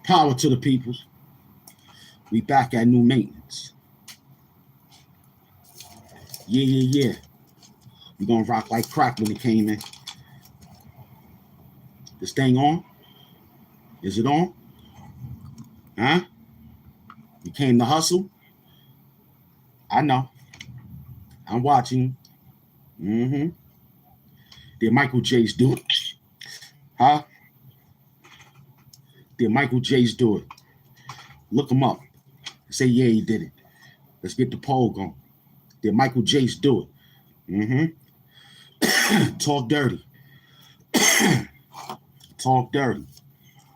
Power to the peoples. We back at new maintenance. Yeah. We gonna rock like crack when it came in. This thing on? Is it on? Huh? You came to hustle? I know. I'm watching. Mm-hmm. Did Michael J's do it? Huh? Did Michael J's do it? Look him up. Say, yeah, he did it. Let's get the poll going. Did Michael J's do it? Talk dirty. Talk dirty.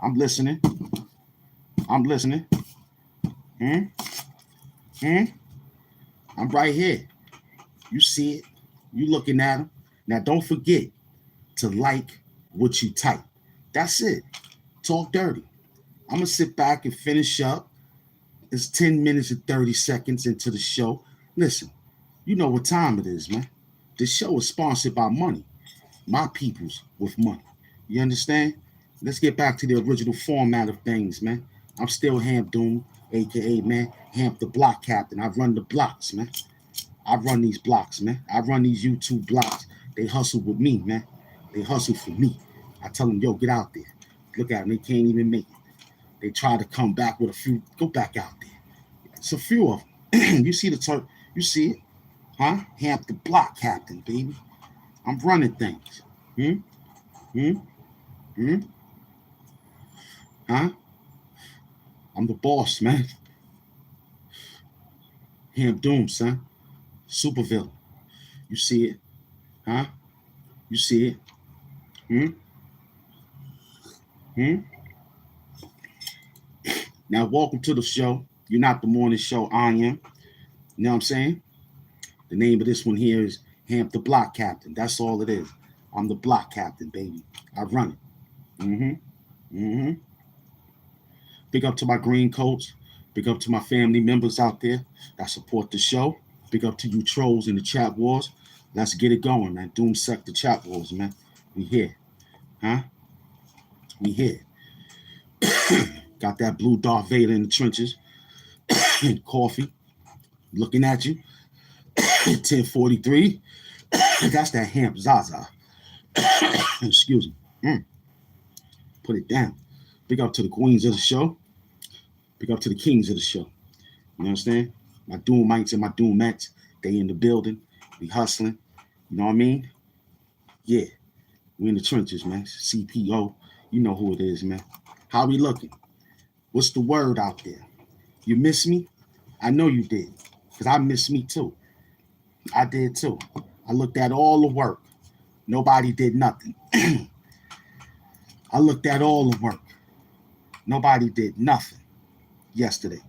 I'm listening. I'm listening. I'm right here. You see it. You looking at him. Now, don't forget to like what you type. That's it. Talk dirty. I'm going to sit back and finish up. It's 10 minutes and 30 seconds into the show. Listen, you know what time it is, man. This show is sponsored by money. My peoples with money. You understand? Let's get back to the original format of things, man. I'm still Hamp Doom, a.k.a. man, Hamp the block captain. I run the blocks, man. I run these blocks, man. I run these YouTube blocks. They hustle with me, man. They hustle for me. I tell them, yo, get out there. Look at them. They can't even make it. They try to come back with a few. Go back out there. It's a few of them. You see the turn. You see it, huh? Hamp the block captain, baby. I'm running things. Huh? I'm the boss, man. Hamp Doom, son. Super villain. You see it, huh? You see it. Now, welcome to the show. You're not the morning show, I am. You know what I'm saying? The name of this one here is Hamp the Block Captain. That's all it is. I'm the block captain, baby. I run it. Big up to my green coats. Big up to my family members out there that support the show. Big up to you trolls in the chat wars. Let's get it going, man. Doom Sector chat wars, man. We here. Huh? We here. Got that blue Darth Vader in the trenches. Coffee. Looking at you. 1043. That's that Hamp Zaza. Excuse me. Put it down. Big up to the queens of the show. Big up to the kings of the show. You understand? My Doomites and my Doomettes, they in the building. We hustling. You know what I mean? Yeah. We in the trenches, man. CPO. You know who it is, man. How we looking? What's the word out there? You miss me? I know you did. Because I miss me too. I did too. I looked at all the work. Nobody did nothing. I looked at all the work. Nobody did nothing yesterday.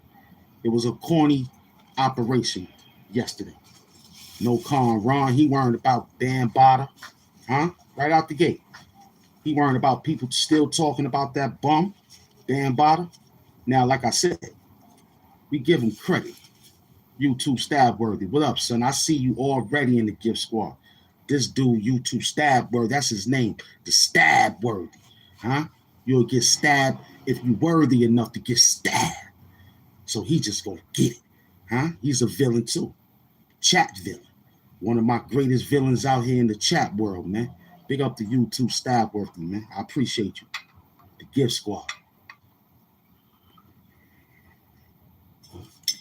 It was a corny operation yesterday. No Conron. He worried about Dan Botta. Huh? Right out the gate. He worried about people still talking about that bum, Dan Botta. Now, like I said, we give him credit. YouTube Stab Worthy. What up, son? I see you already in the gift squad. This dude, YouTube Stab Worthy, that's his name. The Stab Worthy. Huh? You'll get stabbed if you're worthy enough to get stabbed. So he just gonna get it. Huh? He's a villain too. Chat villain. One of my greatest villains out here in the chat world, man. Big up to YouTube Stab Worthy, man. I appreciate you. The gift squad.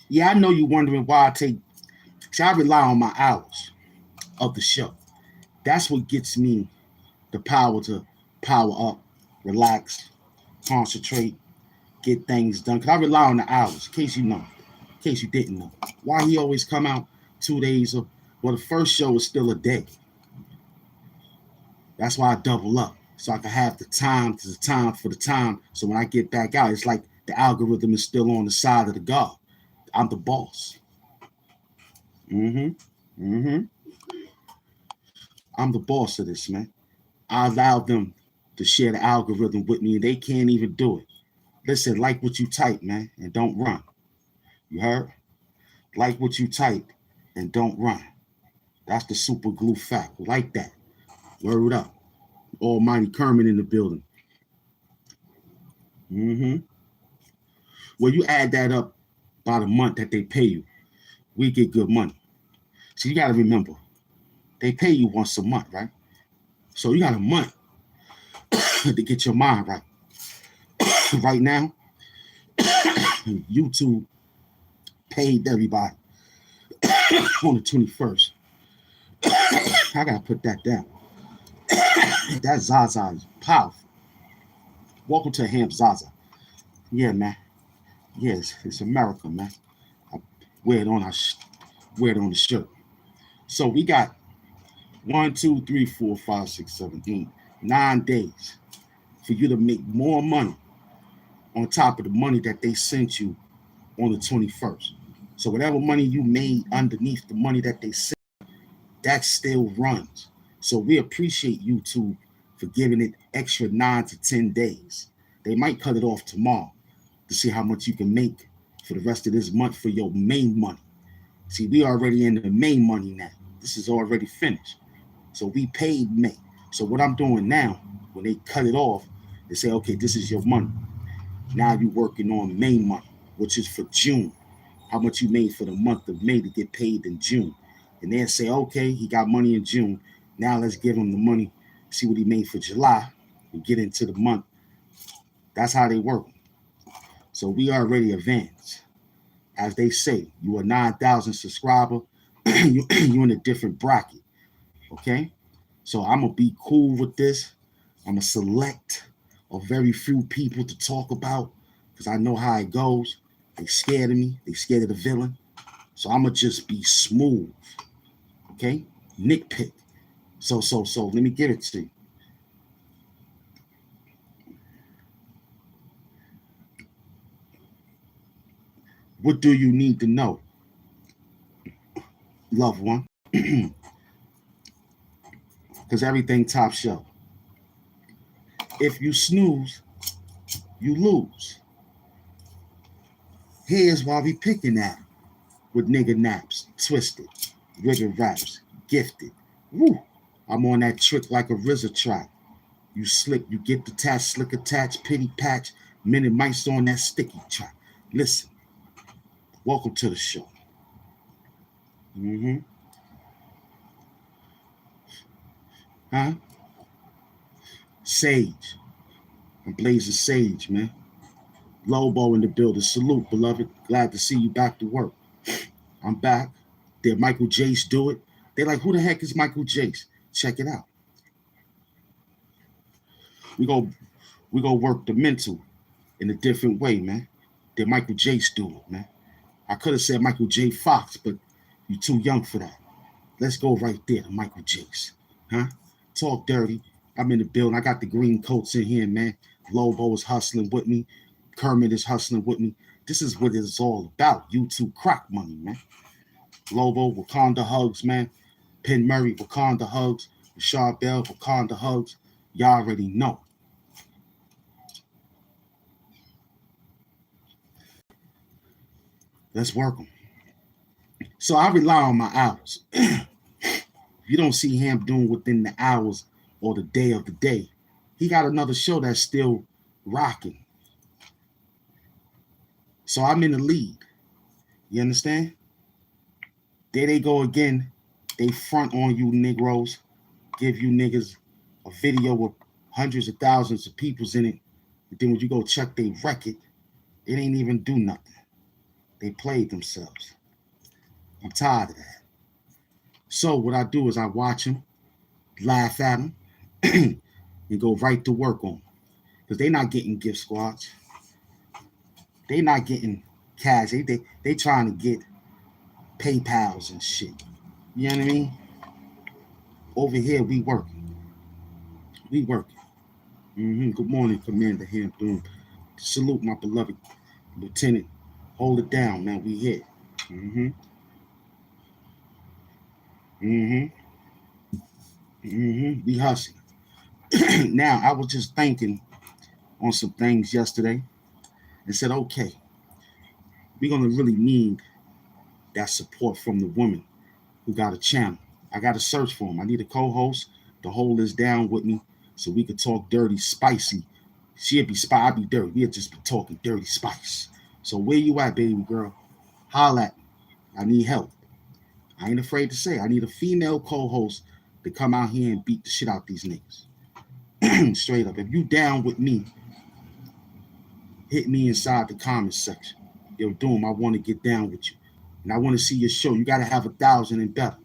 Yeah, I know you're wondering why I rely on my hours of the show. That's what gets me the power to power up, relax, concentrate, get things done. Because I rely on the hours, in case you know, in case you didn't know. Why he always come out 2 days of, well, the first show is still a day. That's why I double up. So I can have the time for the time. So when I get back out, it's like the algorithm is still on the side of the guard. I'm the boss. I'm the boss of this, man. I allowed them to share the algorithm with me, and they can't even do it. Listen, like what you type, man, and don't run. You heard? Like what you type and don't run. That's the super glue fact. Like that. Word up. Almighty Kermit in the building. Well, you add that up by the month that they pay you, we get good money. So you got to remember, they pay you once a month, right? So you got a month to get your mind right. Right now, YouTube paid everybody on the 21st. I got to put that down. That Zaza is powerful. Welcome to Hamp Zaza. Yeah, man. Yes, it's America, man. I wear it on wear it on the shirt. So we got 1, 2, 3, 4, 5, 6, 7, 8, 9 days for you to make more money on top of the money that they sent you on the 21st. So whatever money you made underneath the money that they sent, that still runs. So we appreciate YouTube for giving it extra 9 to 10 days. They might cut it off tomorrow to see how much you can make for the rest of this month for your main money. See, we already in the main money now. This is already finished. So we paid May. So what I'm doing now, when they cut it off, they say, okay, this is your money. Now you're working on main money, which is for June. How much you made for the month of May to get paid in June. And they'll say, okay, he got money in June. Now let's give him the money, see what he made for July, and get into the month. That's how they work. So we already advanced. As they say, you are 9,000 subscriber, you in a different bracket. Okay? So I'm gonna be cool with this. I'm gonna select a very few people to talk about because I know how it goes. They scared of me. They scared of the villain. So I'm gonna just be smooth. Okay? Nitpick. So let me give it to you. What do you need to know, loved one? Because everything top shelf. If you snooze, you lose. Here's why we picking at it with nigga naps, twisted, ribbon raps, gifted. Woo! I'm on that trick like a RZA track. You slick, you get the tatch, slick attach, pity patch, minute mice on that sticky track. Listen, welcome to the show. Mm-hmm. Huh? Sage. I'm blazing sage, man. Lobo in the building. Salute, beloved. Glad to see you back to work. I'm back. Did Michael Jace do it? They're like, who the heck is Michael Jace? Check it out. We go work the mental in a different way, man. Did Michael Jace do it, man? I could have said Michael J. Fox, but you're too young for that. Let's go right there to Michael Jace. Huh? Talk dirty. I'm in the building. I got the green coats in here, man. Lobo is hustling with me. Kermit is hustling with me. This is what it's all about. YouTube crack money, man. Lobo, Wakanda hugs, man. Penn Murray, Wakanda hugs. Rashad Bell, Wakanda hugs. Y'all already know. Let's work them. So I rely on my hours. If you don't see Hamp doing within the hours or the day of the day, he got another show that's still rocking. So I'm in the lead. You understand? There they go again. They front on you Negroes, give you niggas a video with hundreds of thousands of peoples in it. And then when you go check their record, it ain't even do nothing. They played themselves. I'm tired of that. So what I do is I watch them, laugh at them, and go right to work on them. Because they not getting gift squads. They not getting cash. They trying to get PayPals and shit. You know what I mean? Over here, we working. We working. Good morning, Commander Hampton. Salute, my beloved Lieutenant. Hold it down, man. We hit. Mm-hmm. Mm-hmm. Mm-hmm. We hustling. Now, I was just thinking on some things yesterday and said, okay, we're going to really need that support from the women who got a channel. I got to search for them. I need a co-host to hold this down with me so we could talk dirty, spicy. She'll be spicy, I'll be dirty. We'll just be talking dirty spice. So where you at, baby girl? Holla at me. I need help. I ain't afraid to say I need a female co-host to come out here and beat the shit out these niggas. Straight up. If you down with me, hit me inside the comment section. Yo, Doom, I want to get down with you. And I want to see your show. You got to have 1,000 and better,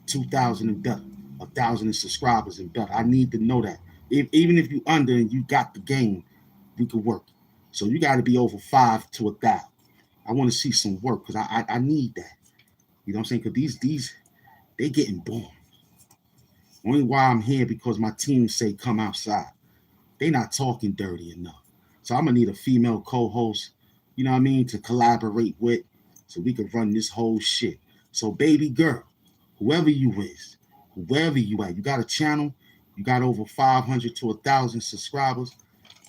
2,000 and better, 1,000 subscribers and better. I need to know that. Even if you under and you got the game, we could work. So you got to be over 5 to 1,000. I want to see some work because I need that. You know what I'm saying? Because these they getting born. Only why I'm here because my team say come outside. They not talking dirty enough. So I'm gonna need a female co-host, you know what I mean, to collaborate with so we can run this whole shit. So baby girl, whoever you is, wherever you at, you got a channel, you got over 500 to 1,000 subscribers,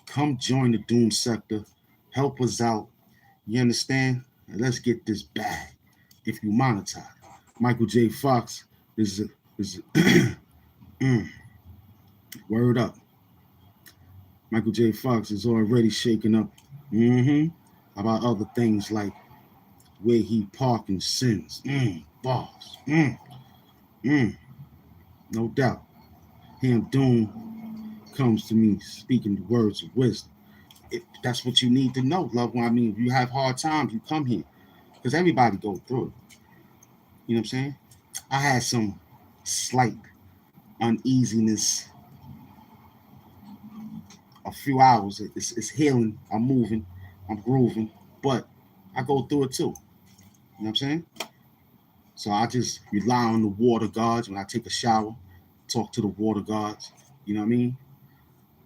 come join the Doom Sector, help us out. You understand? And let's get this bag. If you monetize, Michael J. Fox is word up. Michael J. Fox is already shaking up about other things like where he parking sins. Boss. No doubt. Hamp Doom comes to me speaking the words of wisdom. That's what you need to know, loved one. I mean, if you have hard times, you come here. Because everybody go through it. You know what I'm saying? I had some slight uneasiness a few hours. It's healing. I'm moving. I'm grooving. But I go through it too. You know what I'm saying? So I just rely on the water guards when I take a shower, talk to the water guards, you know what I mean?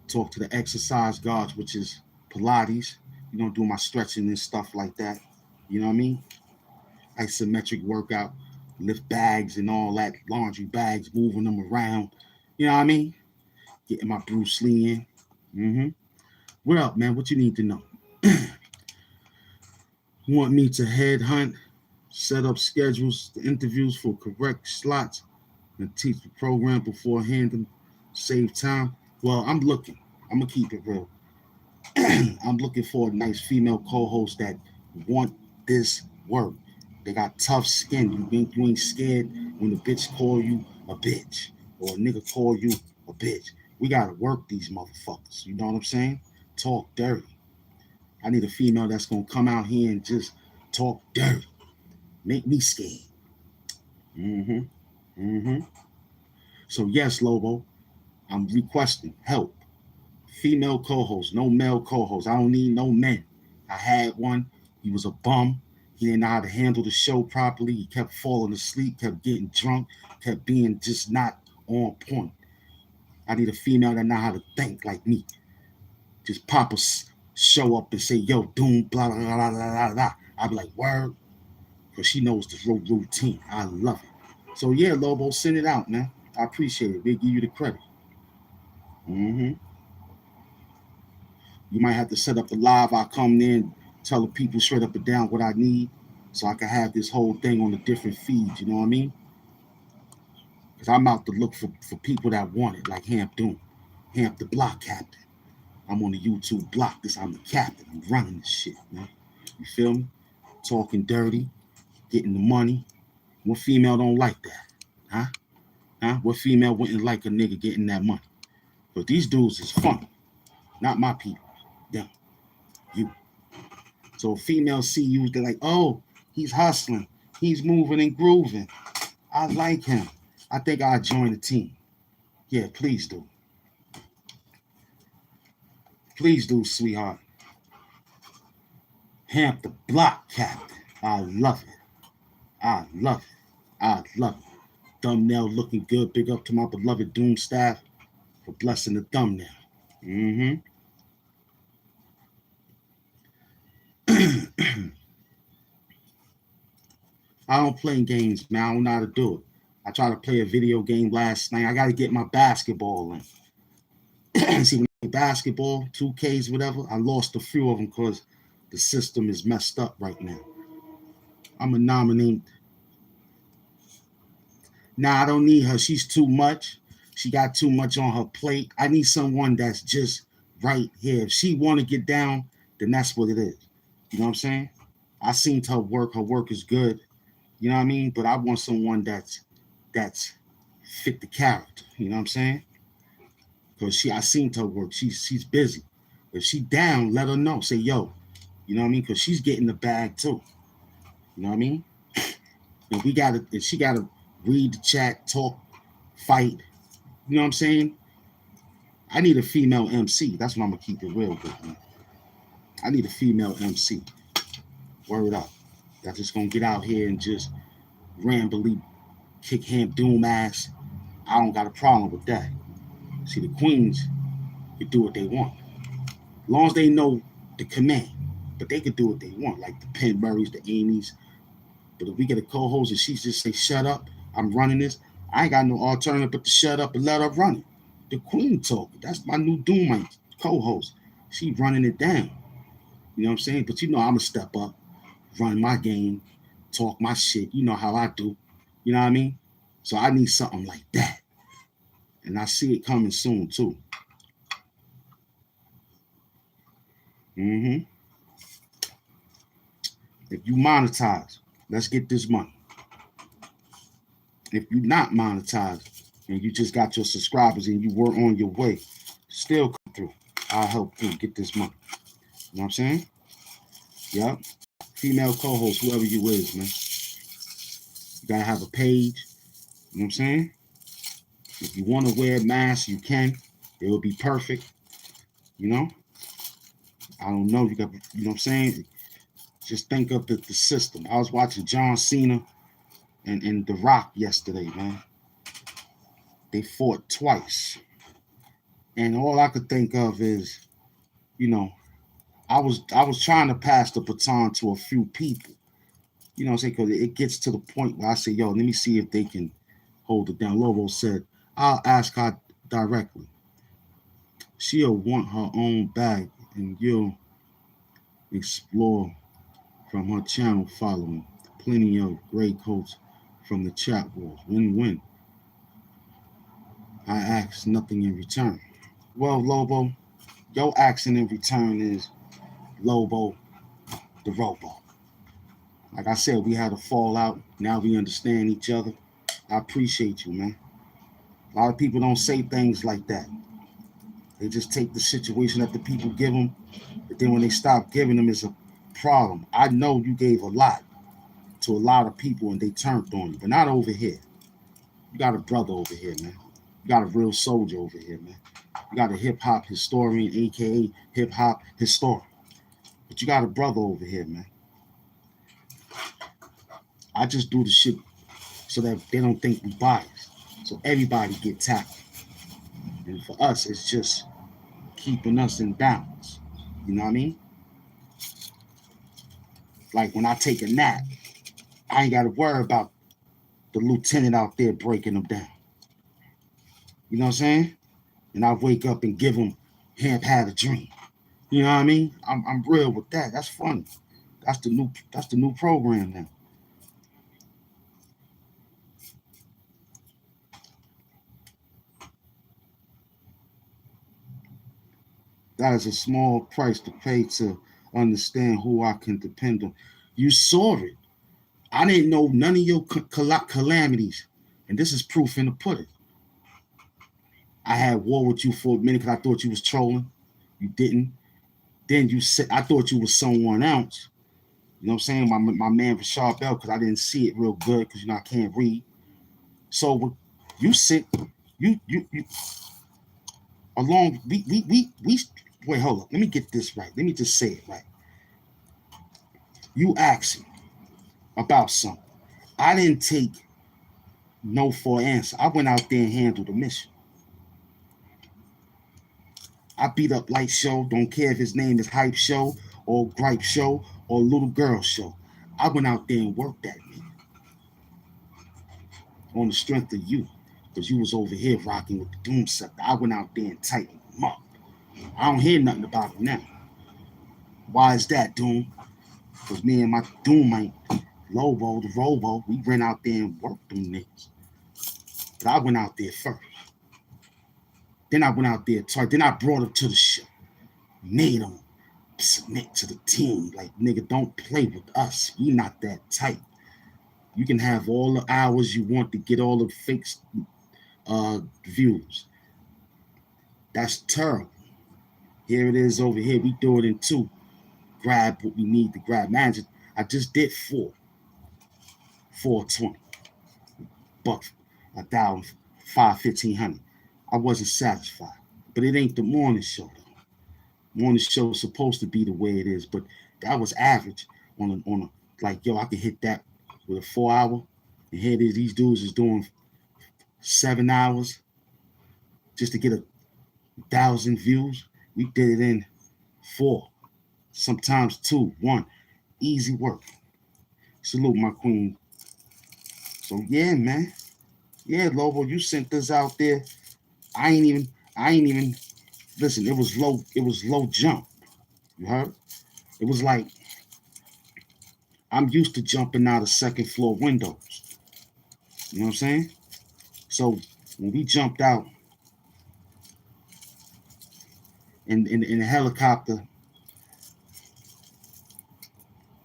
Talk to the exercise guards, which is Pilates, do my stretching and stuff like that. You know what I mean? Isometric workout, lift bags and all that, laundry bags, moving them around. You know what I mean? Getting my Bruce Lee in. What up, man? What you need to know? Want me to headhunt, set up schedules, the interviews for correct slots, and teach the program beforehand and save time? Well, I'm looking. I'm gonna keep it real. I'm looking for a nice female co-host that want this work. They got tough skin. You ain't scared when a bitch call you a bitch or a nigga call you a bitch. We gotta work these motherfuckers. You know what I'm saying? Talk dirty. I need a female that's gonna come out here and just talk dirty. Make me scared. Mm-hmm. Mm-hmm. So yes, Lobo, I'm requesting help. Female co-host, no male co-host. I don't need no men. I had one. He was a bum. He didn't know how to handle the show properly. He kept falling asleep, kept getting drunk, kept being just not on point. I need a female that know how to think like me. Just pop a show up and say, yo, Doom, blah, blah, blah, blah, blah, blah. I'll be like, word, because she knows the routine. I love it. So yeah, Lobo, send it out, man. I appreciate it. They give you the credit. Mm-hmm. You might have to set up the live. I come in, tell the people straight up and down what I need, so I can have this whole thing on a different feed. You know what I mean? Because I'm out to look for people that want it, like Hamp Doom, Hamp the block captain. I'm on the YouTube block. I'm the captain. I'm running this shit, man. You feel me? Talking dirty, getting the money. What female don't like that? Huh? Huh? What female wouldn't like a nigga getting that money? But these dudes is funny. Not my people. Them. You. So females see you, they're like, oh, he's hustling. He's moving and grooving. I like him. I think I'll join the team. Yeah, please do. Please do, sweetheart. Hamp the block captain. I love it. I love it. I love it. Thumbnail looking good. Big up to my beloved Doom staff for blessing the thumbnail. Mm-hmm. I don't play games, man. I don't know how to do it. I tried to play a video game last night. I got to get my basketball in. See, when I play basketball, 2Ks, whatever, I lost a few of them because the system is messed up right now. I'm going to nominate. Nah, I don't need her. She's too much. She got too much on her plate. I need someone that's just right here. If she want to get down, then that's what it is. You know what I'm saying? I seen her work. Her work is good. You know what I mean? But I want someone that's fit the character. You know what I'm saying? Because I seen her work. She's busy. If she down, let her know. Say, yo, you know what I mean? Because she's getting the bag too. You know what I mean? And she gotta read the chat, talk, fight. You know what I'm saying? I need a female MC. That's what I'm gonna keep it real with, man. I need a female MC. Word up. That's just gonna get out here and just rambly kick Hamp Doom ass. I don't got a problem with that. See, the queens can do what they want. As long as they know the command. But they can do what they want, like the Penn Murrays, the Amy's. But if we get a co-host and she just say, shut up, I'm running this, I ain't got no alternative but to shut up and let her run it. The queen talk. That's my new Doomite co-host. She running it down. You know what I'm saying? But you know I'm going to step up, run my game, talk my shit. You know how I do. You know what I mean? So I need something like that. And I see it coming soon, too. Mm-hmm. If you monetize, let's get this money. If you're not monetized and you just got your subscribers and you were on your way, still come through. I'll help you get this money. You know what I'm saying? Yep. Female co-host, whoever you is, man. You gotta have a page. You know what I'm saying? If you want to wear a mask, you can. It will be perfect. You know? I don't know. You know what I'm saying? Just think of the system. I was watching John Cena and The Rock yesterday, man. They fought twice. And all I could think of is, you know, I was trying to pass the baton to a few people. You know what I'm saying? Because it gets to the point where I say, yo, let me see if they can hold it down. Lobo said, I'll ask her directly. She'll want her own bag and you'll explore from her channel following. Plenty of gray coats from the chat walls. Win-win. I ask nothing in return. Well, Lobo, your action in return is Lobo the Robo. Like I said, we had a fallout. Now we understand each other. I appreciate you, man. A lot of people don't say things like that. They just take the situation that the people give them, but then when they stop giving them, it's a problem. I know you gave a lot to a lot of people and they turned on you, but not over here. You got a brother over here, man. You got a real soldier over here, man. You got a hip-hop historian, aka hip-hop historian. But you got a brother over here, man. I just do the shit so that they don't think we biased. So everybody get tackled. And for us, it's just keeping us in balance. You know what I mean? Like when I take a nap, I ain't got to worry about the lieutenant out there breaking them down. You know what I'm saying? And I wake up and give them Hamp had a dream. You know what I mean? I'm real with that. That's funny. That's the new program now. That is a small price to pay to understand who I can depend on. You saw it. I didn't know none of your calamities. And this is proof in the pudding. I had war with you for a minute because I thought you was trolling. You didn't. Then you said, I thought you was someone else. You know what I'm saying? My man Rashard Bell, because I didn't see it real good because, you know, I can't read. So you sit, you along, we wait, hold up. Let me get this right. Let me just say it right. You asked me about something. I didn't take no for an answer. I went out there and handled the mission. I beat up Light Show. Don't care if his name is Hype Show or Gripe Show or Little Girl Show. I went out there and worked that nigga on the strength of you, because you was over here rocking with the Doom Scepter. I went out there and tightened him up. I don't hear nothing about him now. Why is that, Doom? Because me and my Doomite, Lobo, the Robo, we went out there and worked them niggas. But I went out there first. Then I went out there twice. Then I brought him to the show. Made him submit to the team. Like, nigga, don't play with us. We not that tight. You can have all the hours you want to get all the fake views. That's terrible. Here it is over here. We do it in two. Grab what we need to grab. Man, I just did 420. Buck $1,000, $1,500. I wasn't satisfied. But it ain't the morning show though. Morning show is supposed to be the way it is, but that was average on a like yo, I could hit that with a 4 hour. And here it is, these dudes is doing 7 hours just to get 1,000 views. We did it in 4, sometimes 2, 1. Easy work. Salute my queen. So yeah, man. Yeah, Lobo, you sent this out there. I ain't even listen, it was low jump. You heard? It was like I'm used to jumping out of second floor windows. You know what I'm saying? So when we jumped out in the helicopter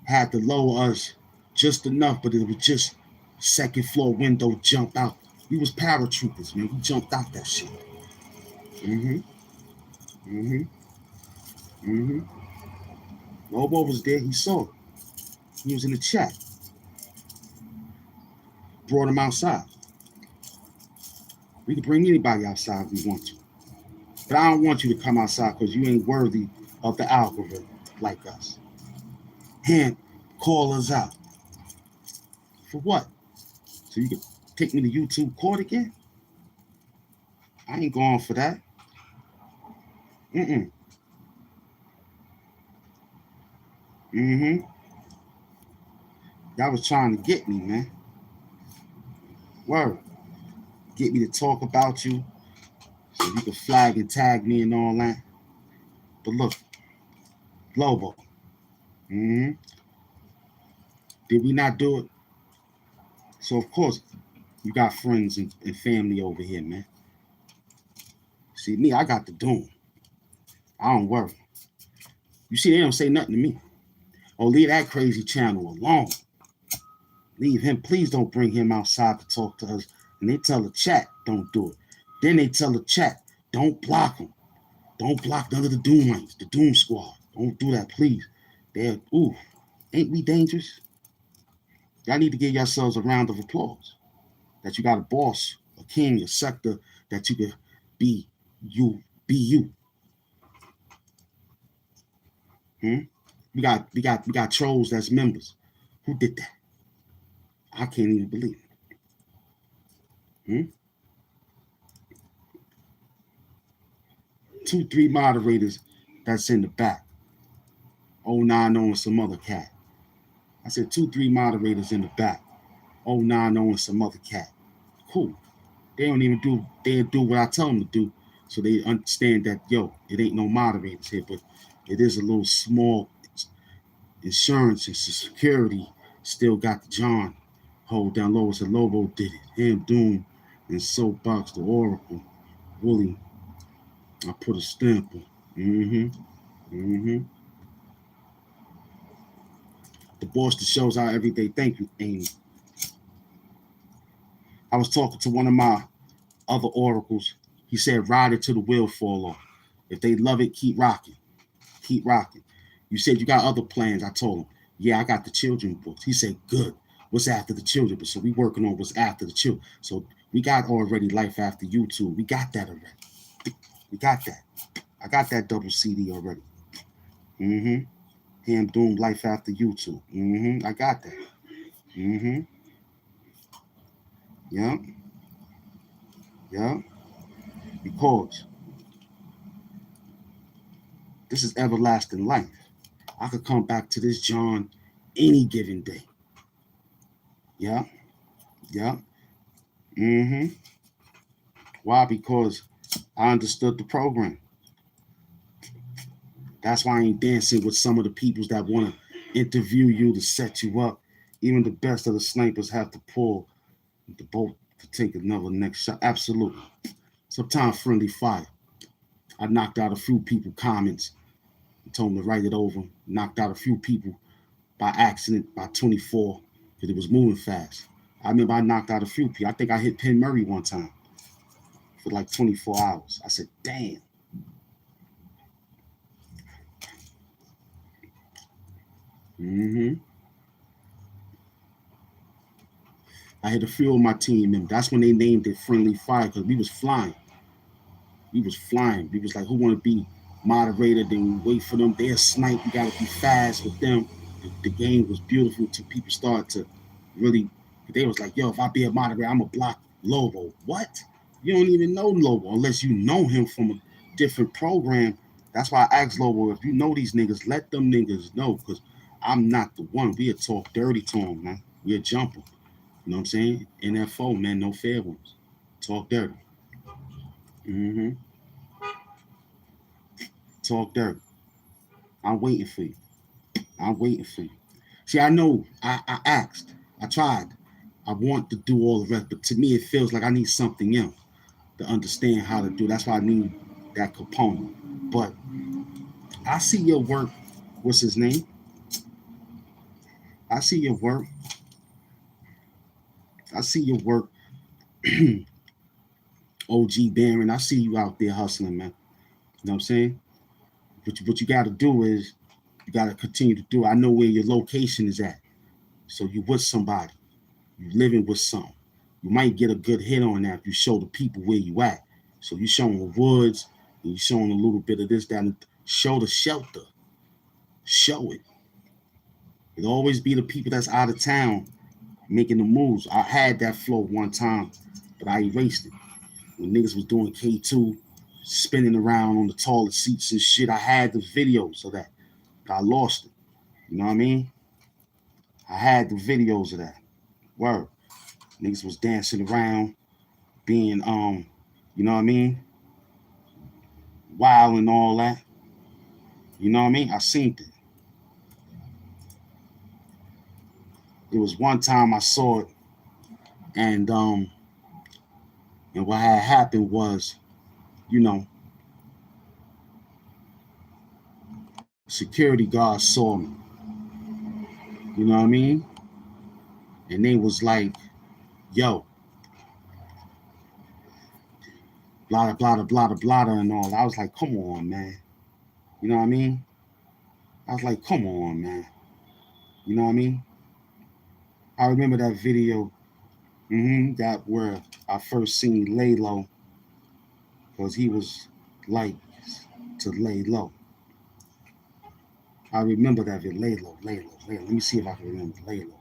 had to lower us just enough, but it was just second floor window jump out. We was paratroopers, man. We jumped out that shit. Mm-hmm. Mm-hmm. Mm-hmm. Lobo was there. He saw it. He was in the chat. Brought him outside. We can bring anybody outside if we want to. But I don't want you to come outside because you ain't worthy of the algorithm like us. Hamp, call us out. For what? So you can take me to YouTube court again? I ain't going for that. Mm-mm. Mm-hmm. Y'all was trying to get me, man. Word. Get me to talk about you so you can flag and tag me and all that. But look, Lobo. Mm-hmm. Did we not do it? So of course, you got friends and family over here, man. See me, I got the doom. I don't worry. You see, they don't say nothing to me. Oh, leave that crazy channel alone. Leave him. Please don't bring him outside to talk to us. And they tell the chat, don't do it. Then they tell the chat, don't block him. Don't block none of the Doomites, the Doom Squad. Don't do that, please. They're, ooh, ain't we dangerous? Y'all need to give yourselves a round of applause. That you got a boss, a king, a sector, that you could be you, be you. We got trolls that's members. Who did that? I can't even believe it. 2, 3 moderators that's in the back. 090 and some other cat. I said 2, 3 moderators in the back. 090 and some other cat. Cool. They don't even do, they do what I tell them to do. So they understand that, yo, it ain't no moderators here, but it is a little small insurance and security. Still got the John hold down low. It's a Lobo did it. Hamp Doom and Soapbox, the Oracle. Willie, I put a stamp on. Mm-hmm. Mm-hmm. The boss that shows our everyday thank you, Amy. I was talking to one of my other oracles. He said, ride it till the wheel fall off. If they love it, keep rocking. Keep rocking. You said you got other plans. I told him, yeah, I got the children books. He said, good. What's after the children? So we working on what's after the children. So we got already Life After YouTube. We got that already. We got that. I got that double CD already. Mm-hmm. Hamp Doom Life After YouTube. Mm-hmm. I got that. Mm-hmm. Yeah. Yeah. Because this is everlasting life. I could come back to this John any given day. Yeah. Yeah. Mm-hmm. Why? Because I understood the program. That's why I ain't dancing with some of the peoples that want to interview you to set you up. Even the best of the snipers have to pull the bolt to take another next shot. Absolutely. Sometimes friendly fire. I knocked out a few people comments, told them to write it over. Knocked out a few people by accident by 24 because it was moving fast. I remember I knocked out a few people. I think I hit Penn Murray one time for like 24 hours. I said, damn. Mm-hmm. I had a few of my team members. That's when they named it Friendly Fire because we was flying. We was flying. We was like, who want to be moderator? Then we wait for them. They'll snipe. You got to be fast with them. The game was beautiful till people started to really, they was like, yo, if I be a moderator, I'm going to block Lobo. What? You don't even know Lobo unless you know him from a different program. That's why I asked Lobo, if you know these niggas, let them niggas know, because I'm not the one. We'll talk dirty to him, man. We'll jump him. You know what I'm saying? NFO, man, no fair ones. Talk dirty. Mm-hmm. Talk dirty. I'm waiting for you. I'm waiting for you. See, I know I asked. I tried. I want to do all the rest, but to me, it feels like I need something else to understand how to do. That's why I need that component. But I see your work. What's his name? I see your work. I see your work. OG Baron. I see you out there hustling, man. You know what I'm saying? But what you got to do is you got to continue to do. I know where your location is at. So you with somebody. You living with something. You might get a good hit on that if you show the people where you at. So you showing the woods, and you showing a little bit of this, that, and show the shelter. Show it. It'll always be the people that's out of town making the moves. I had that flow one time, but I erased it. When niggas was doing K2, spinning around on the toilet seats and shit, I had the videos of that. But I lost it. You know what I mean? I had the videos of that. Word. Niggas was dancing around, being you know what I mean? Wild and all that. You know what I mean? I seen it. It was one time I saw it, and what had happened was, you know, security guards saw me. You know what I mean? And they was like, yo, blah, blah, blah, blah, blah, and all. I was like, come on, man. You know what I mean? I was like, come on, man. You know what I mean? I remember that video, that where I first seen Lay Low, because he was like to lay low. I remember that video, Lay Low, Lay Low, Lay Low. Let me see if I can remember Lay Low.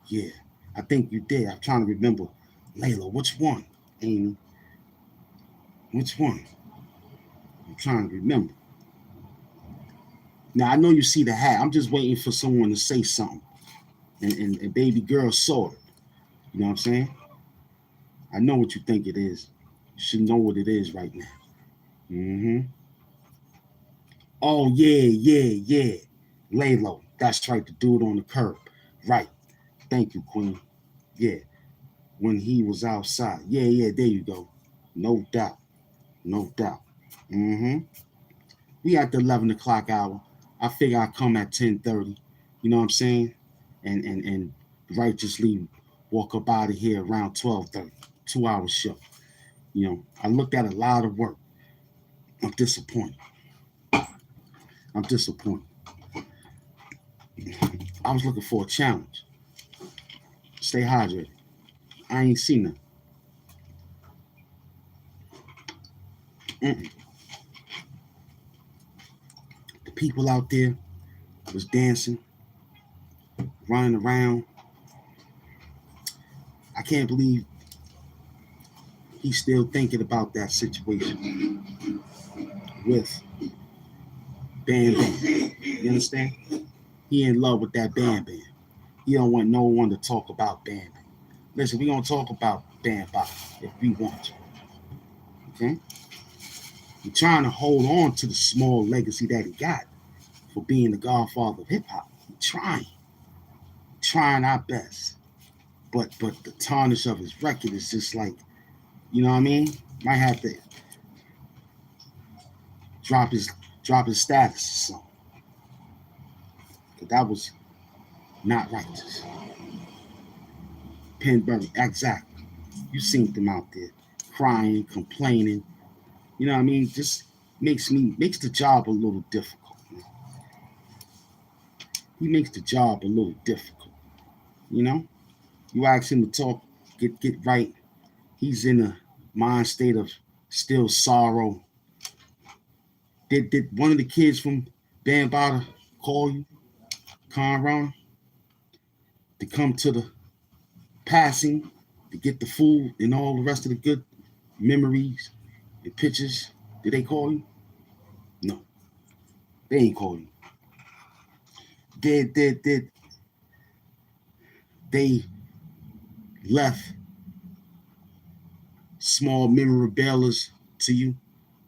Yeah. I think you did. I'm trying to remember. Lay Low, which one, Amy? Which one? I'm trying to remember. Now, I know you see the hat. I'm just waiting for someone to say something. And baby girl saw it. You know what I'm saying? I know what you think it is. You should know what it is right now. Mm-hmm. Oh, yeah. Lay low. That's right. The dude on the curb. Right. Thank you, Queen. Yeah. When he was outside. Yeah. There you go. No doubt. Mm-hmm. We at the 11 o'clock hour. I figure I come at 10:30. You know what I'm saying? And righteously walk up out of here around 12:30. 2 hour show. You know, I looked at a lot of work. I'm disappointed. I was looking for a challenge. Stay hydrated. I ain't seen it. The people out there was dancing, running around. I can't believe he's still thinking about that situation with Bam Bam. You understand? He in love with that Bam Bam. He don't want no one to talk about Bam Bam. Listen, we gonna talk about Bam Bam if we want to. Okay? We're trying to hold on to the small legacy that he got for being the godfather of hip hop. We're trying our best. But the tarnish of his record is just like, you know what I mean? Might have to drop his status or something. But that was not righteous. Penbury, exactly. You seen them out there crying, complaining. You know what I mean? Just makes the job a little difficult. Man. He makes the job a little difficult. You know? You ask him to talk, get right. He's in a mind state of still sorrow. Did one of the kids from Bambada call you, Conron, to come to the passing, to get the food and all the rest of the good memories and pictures? Did they call you? No, they ain't call you. Did they left small memorabilia to you?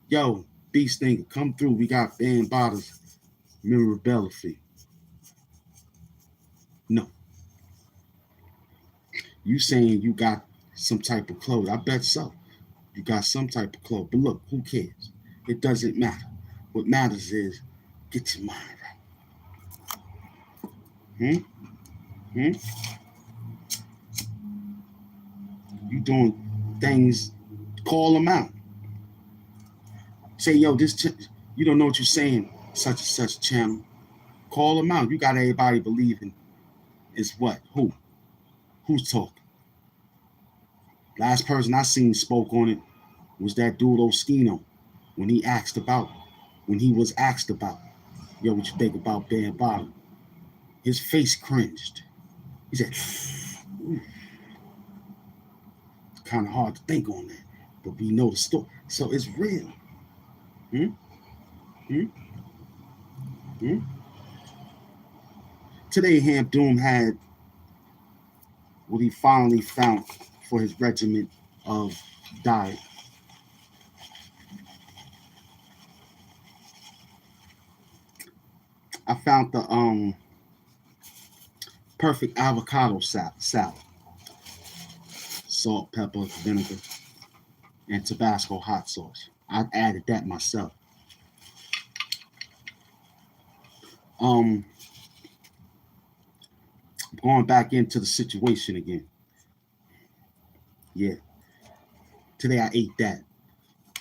Yo, Beast Thing, come through. We got Bambada's memorabilia for you. No. You saying you got some type of clothes. I bet so. You got some type of clothes. But look, who cares? It doesn't matter. What matters is get your mind right. You doing things, call them out. Say, yo, you don't know what you're saying, such and such channel. Call them out. You got everybody believing is what? Who? Who's talking? Last person I seen spoke on it was that dude Oskino when he was asked about, yo, what you think about Bambada? His face cringed. He said, kind of hard to think on that, but we know the story. So it's real. Today, Hamp Doom had what he finally found for his regimen of diet. I found the perfect avocado salad. Salt, pepper, vinegar, and Tabasco hot sauce. I added that myself. Going back into the situation again. Yeah. Today I ate that.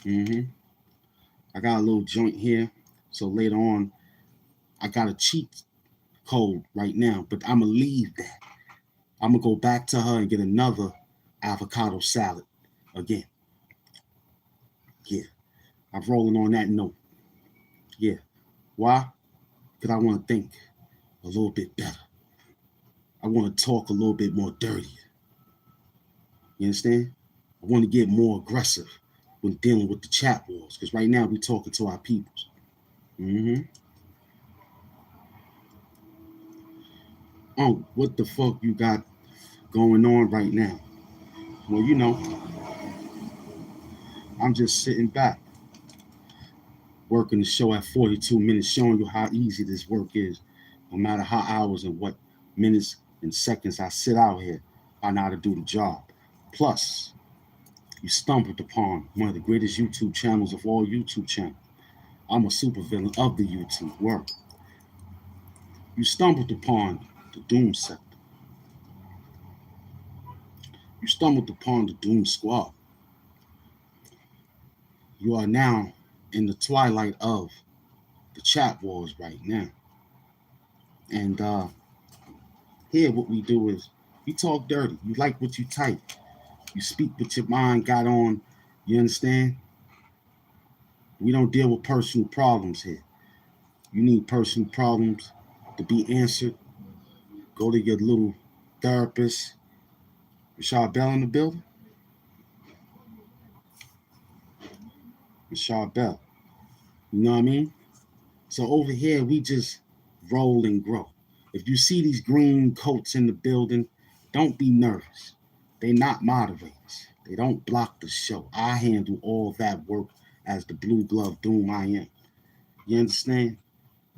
I got a little joint here. So later on, I got a cheat code right now, but I'm going to leave that. I'm going to go back to her and get another avocado salad again. Yeah. I'm rolling on that note. Yeah. Why? Because I want to think a little bit better. I want to talk a little bit more dirty. You understand? I want to get more aggressive when dealing with the chat wars, because right now we're talking to our peoples. Oh, what the fuck you got going on right now? Well, you know, I'm just sitting back, working the show at 42 minutes, showing you how easy this work is. No matter how hours and what minutes and seconds I sit out here, I know how to do the job. Plus, you stumbled upon one of the greatest YouTube channels of all YouTube channels. I'm a supervillain of the YouTube world. You stumbled upon the Doom Sector. You stumbled upon the Doom Squad. You are now in the twilight of the chat wars right now. And here what we do is we talk dirty. You like what you type. You speak what your mind got on. You understand? We don't deal with personal problems here. You need personal problems to be answered. Go to your little therapist. Michelle Bell in the building? Michelle Bell. You know what I mean? So over here, we just roll and grow. If you see these green coats in the building, don't be nervous. They're not moderators. They don't block the show. I handle all that work as the blue glove Doom I am. You understand?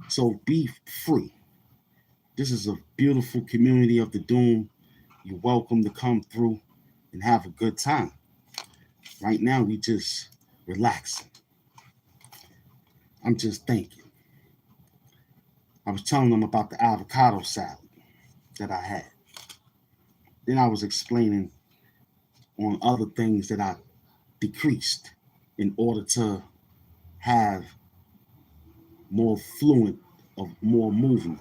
So be free. This is a beautiful community of the Doom. You're welcome to come through and have a good time. Right now, we just relaxing. I'm just thinking. I was telling them about the avocado salad that I had. Then I was explaining on other things that I decreased in order to have more fluent of more movement.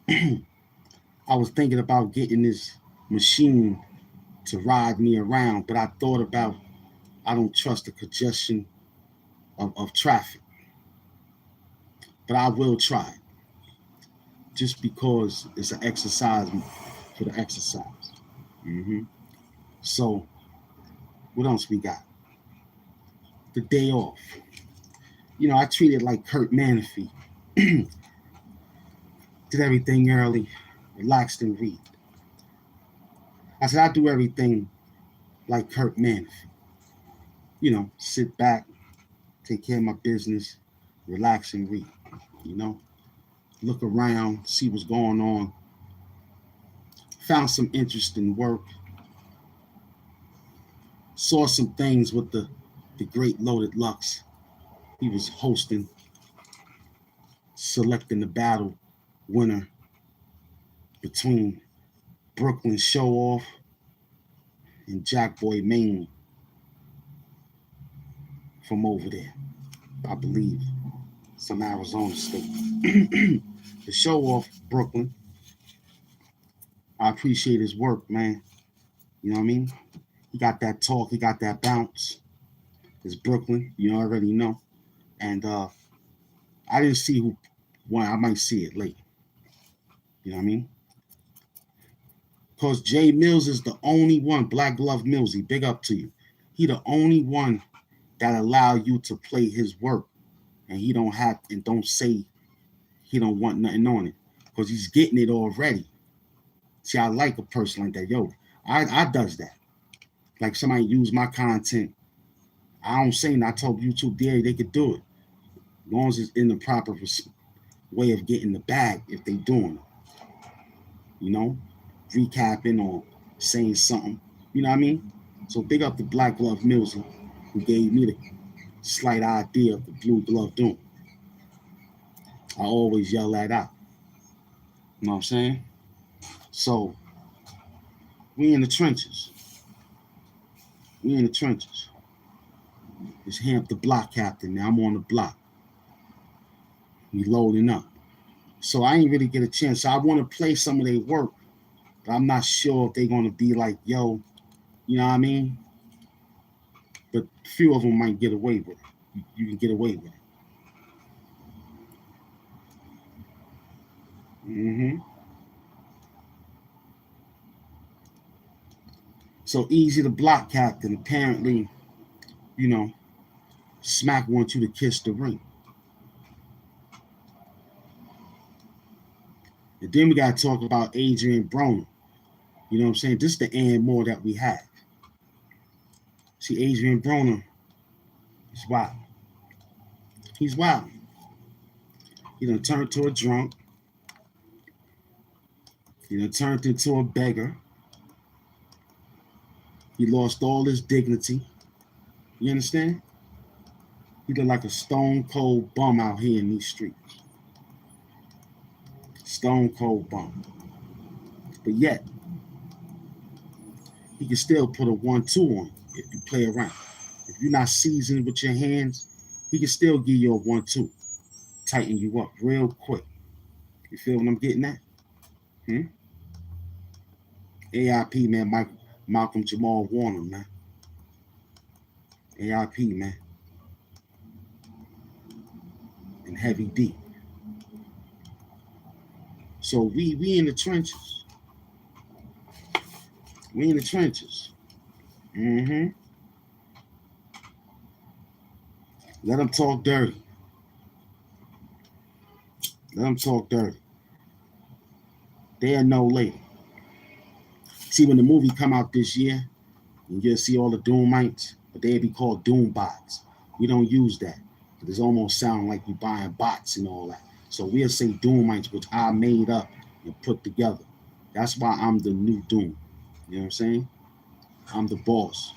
I was thinking about getting this machine to ride me around, but I thought about I don't trust the congestion of traffic, but I will try it just because it's an exercise for the exercise. Mm-hmm. So, what else we got? The day off. I treat it like Kurt Manafee. Did everything early, relaxed and read. I said, I do everything like Kurt Manafee. Sit back, take care of my business, relax and read. You know, look around, see what's going on. Found some interesting work. Saw some things with the great Loaded Lux. He was hosting, selecting the battle winner between Brooklyn Show Off and Jack Boy Maine from over there, I believe, some Arizona state. The Show Off, Brooklyn. I appreciate his work, man. You know what I mean? He got that talk, he got that bounce. It's Brooklyn, you already know. And I didn't see who won. I might see it later. You know what I mean? Because Jay Mills is the only one, Black Glove Millsy, big up to you. He the only one that allow you to play his work. And he don't have, and don't say he don't want nothing on it. Because he's getting it already. See, I like a person like that. Yo, I does that. Like somebody use my content. I don't say I told YouTube they could do it. As long as it's in the proper way of getting the bag if they doing it. Recapping or saying something. You know what I mean? So big up the Black Glove Millsy who gave me the slight idea of the Blue Glove doing. I always yell that out. You know what I'm saying? So we in the trenches. We in the trenches. It's Hamp the block captain. Now I'm on the block. We loading up. So I ain't really get a chance. So I want to play some of their work, but I'm not sure if they're going to be like, yo, you know what I mean? But a few of them might get away with it. You can get away with it. Mm-hmm. So Easy the block captain. Apparently, Smack wants you to kiss the ring. And then we got to talk about Adrian Broner. You know what I'm saying? This is the and more that we have. See, Adrian Broner is wild. He's wild. He done turned to a drunk. He done turned into a beggar. He lost all his dignity. You understand? He look like a stone cold bum out here in these streets. Stone cold bum. But yet, he can still put a 1-2 on if you play around. If you're not seasoned with your hands, he can still give you a 1-2. Tighten you up real quick. You feel what I'm getting at? AIP, man, Malcolm Jamal Warner, man. AIP, man. And Heavy D. So we in the trenches. We in the trenches. Mm-hmm. Let them talk dirty. Let them talk dirty. They'll know later. See, when the movie come out this year, you'll see all the Doomites, but they'll be called Doom bots. We don't use that. It almost sound like we buying bots and all that. So we'll say Doomites, which I made up and put together. That's why I'm the new Doom. You know what I'm saying? I'm the boss.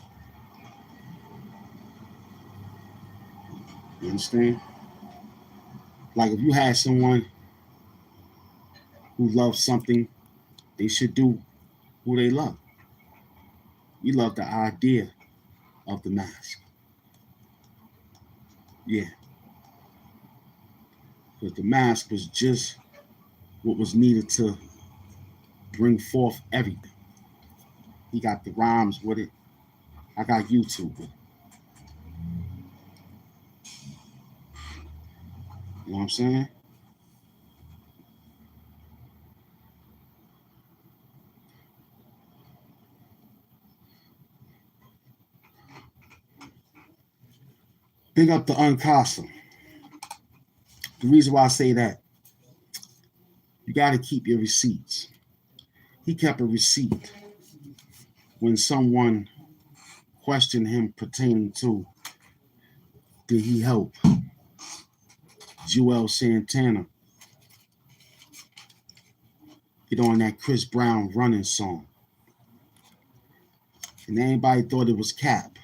You understand? Like if you had someone who loves something, they should do who they love. You love the idea of the mask. Yeah. Because the mask was just what was needed to bring forth everything. He got the rhymes with it. I got YouTube with it. You know what I'm saying? Big up the Uncasa. The reason why I say that, you got to keep your receipts. He kept a receipt when someone questioned him pertaining to, did he help Joel Santana get on that Chris Brown running song? And everybody thought it was cap.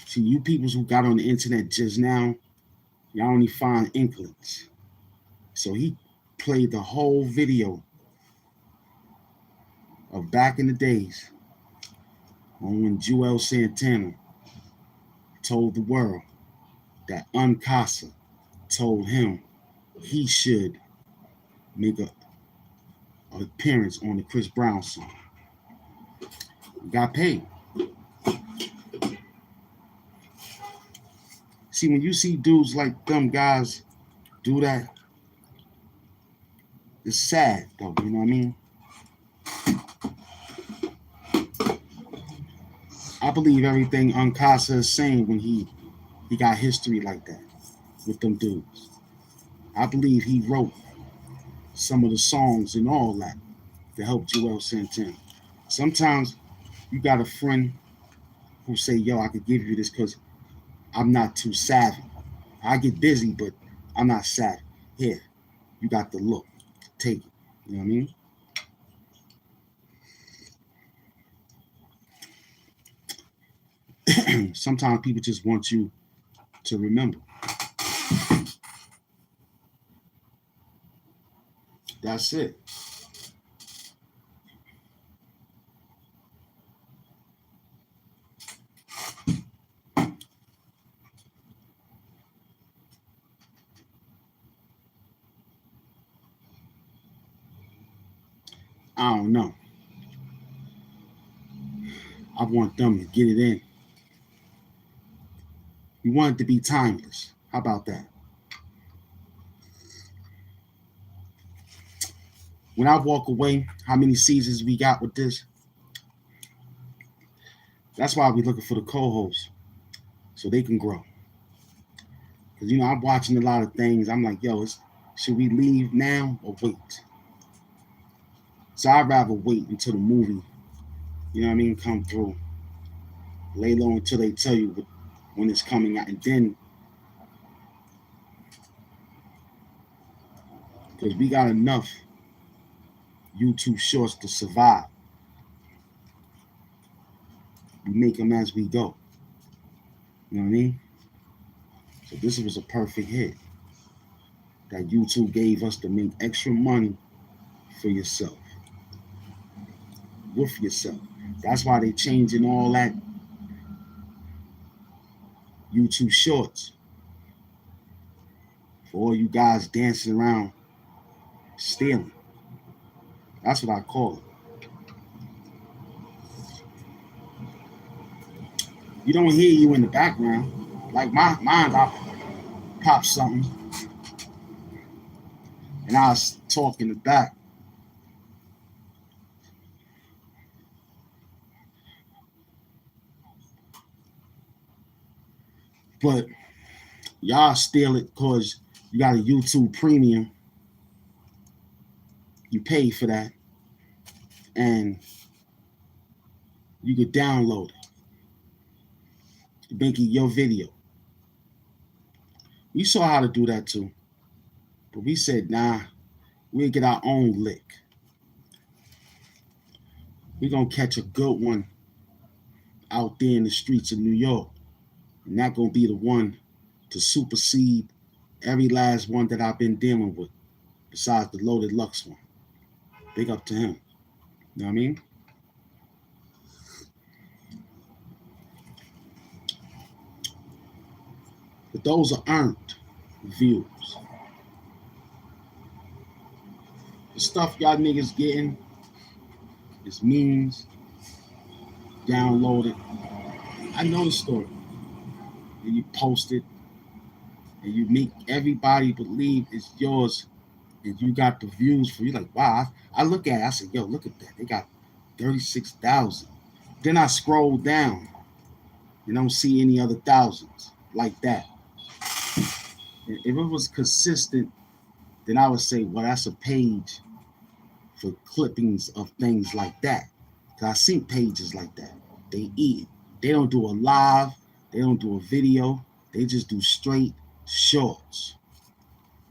See, you people who got on the internet just now, y'all only find inklings. So he played the whole video of back in the days when Joel Santana told the world that Uncasa told him he should make an appearance on the Chris Brown song. Got paid. See, when you see dudes like them guys do that, it's sad though, you know what I mean? I believe everything Uncasa is saying when he got history like that with them dudes. I believe he wrote some of the songs and all that to help Joel Santana. Sometimes you got a friend who say, yo, I could give you this because I'm not too savvy. I get busy, but I'm not savvy. Here, you got the look. Take it. You know what I mean? Sometimes people just want you to remember. That's it. I don't know. I want them to get it in. We want it to be timeless. How about that? When I walk away, how many seasons we got with this? That's why we're looking for the co-hosts so they can grow. Because, you know, I'm watching a lot of things. I'm like, yo, should we leave now or wait? So I'd rather wait until the movie, you know what I mean, come through. Lay low until they tell you when it's coming out. And then, because we got enough YouTube shorts to survive. We make them as we go. You know what I mean? So this was a perfect hit that YouTube gave us to make extra money for yourself. With yourself. That's why they changing all that YouTube shorts. For all you guys dancing around stealing. That's what I call it. You don't hear you in the background. Like mine, I pop something and I was talking in the back. But y'all steal it because you got a YouTube premium. You pay for that. And you could download it. Make it your video. We saw how to do that too. But we said, nah, we'll get our own lick. We're going to catch a good one out there in the streets of New York. And that's going to be the one to supersede every last one that I've been dealing with, besides the Loaded Lux one. Big up to him. You know what I mean? But those are earned views. The stuff y'all niggas getting is memes, download it. I know the story. And you post it, and you make everybody believe it's yours, and you got the views for you. Like, wow, I look at it, I said, yo, look at that. They got 36,000. Then I scroll down and don't see any other thousands like that. And if it was consistent, then I would say, well, that's a page for clippings of things like that. Cause I see pages like that. They eat it. They don't do a live. They don't do a video. They just do straight shorts.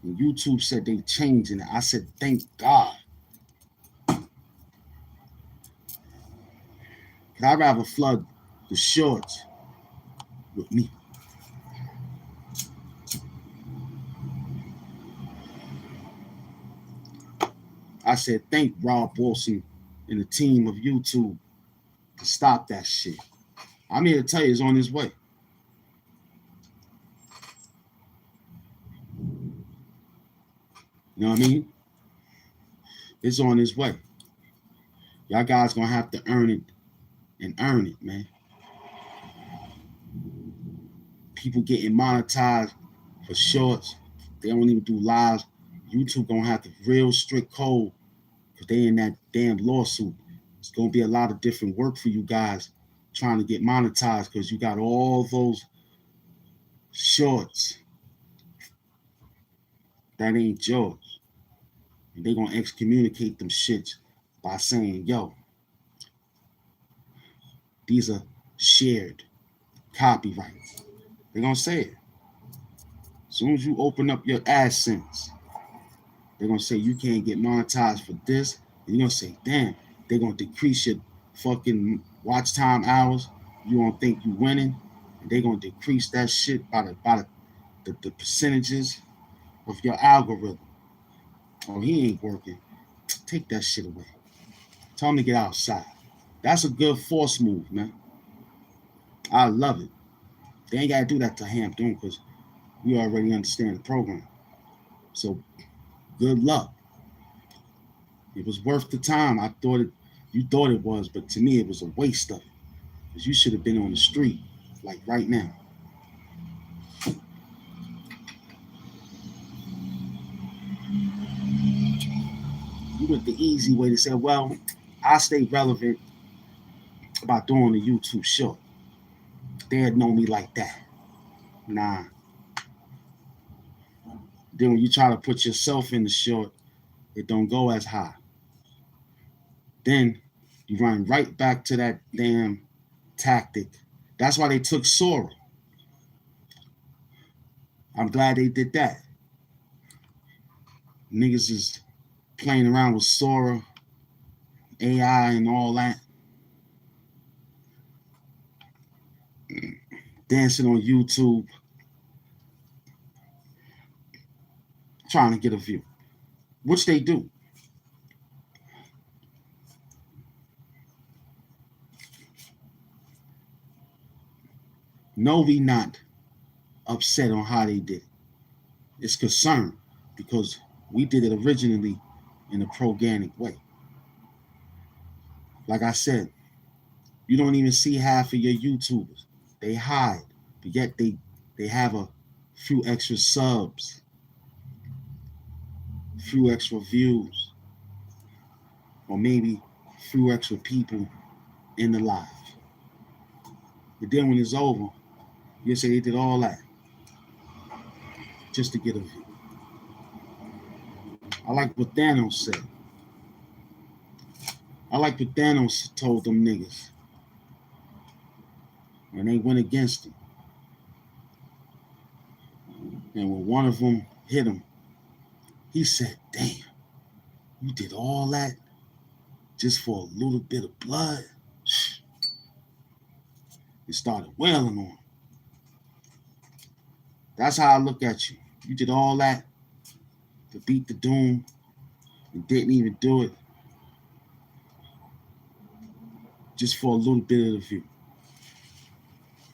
And YouTube said they changing it. I said, thank God. Cause I'd rather flood the shorts with me. I said, thank Rob Wilson and the team of YouTube to stop that shit. I'm here to tell you it's on his way. You know what I mean? It's on his way. Y'all guys gonna have to earn it and earn it, man. People getting monetized for shorts. They don't even do lives. YouTube gonna have the real strict code because they in that damn lawsuit. It's gonna be a lot of different work for you guys trying to get monetized because you got all those shorts that ain't yours. And they gonna excommunicate them shits by saying, yo, these are shared copyrights. They're gonna say it. As soon as you open up your AdSense, they're gonna say you can't get monetized for this. And you're gonna say, damn, they're gonna decrease your fucking watch time hours. You gonna think you winning, and they're gonna decrease that shit by the percentages of your algorithm. Oh, he ain't working. Take that shit away. Tell him to get outside. That's a good force move, man. I love it. They ain't gotta do that to Hamp doing because we already understand the program. So good luck. It was worth the time. You thought it was, but to me it was a waste of it. Because you should have been on the street, like right now. You went the easy way to say, well, I stay relevant about doing a YouTube short. They had known me like that. Nah. Then when you try to put yourself in the short, it don't go as high. Then you run right back to that damn tactic. That's why they took Sora. I'm glad they did that. Niggas is playing around with Sora, AI, and all that. Dancing on YouTube, trying to get a view, which they do. No, we not upset on how they did it. It's concern because we did it originally in a organic way. Like I said, you don't even see half of your YouTubers. They hide, but yet they have a few extra subs, few extra views, or maybe few extra people in the live. But then when it's over, you say they did all that just to get a view. I like what Thanos said. I like what Thanos told them niggas when they went against him. And when one of them hit him, he said, damn, you did all that just for a little bit of blood? It started wailing on him. That's how I look at you. You did all that to beat the Doom and didn't even do it just for a little bit of the view.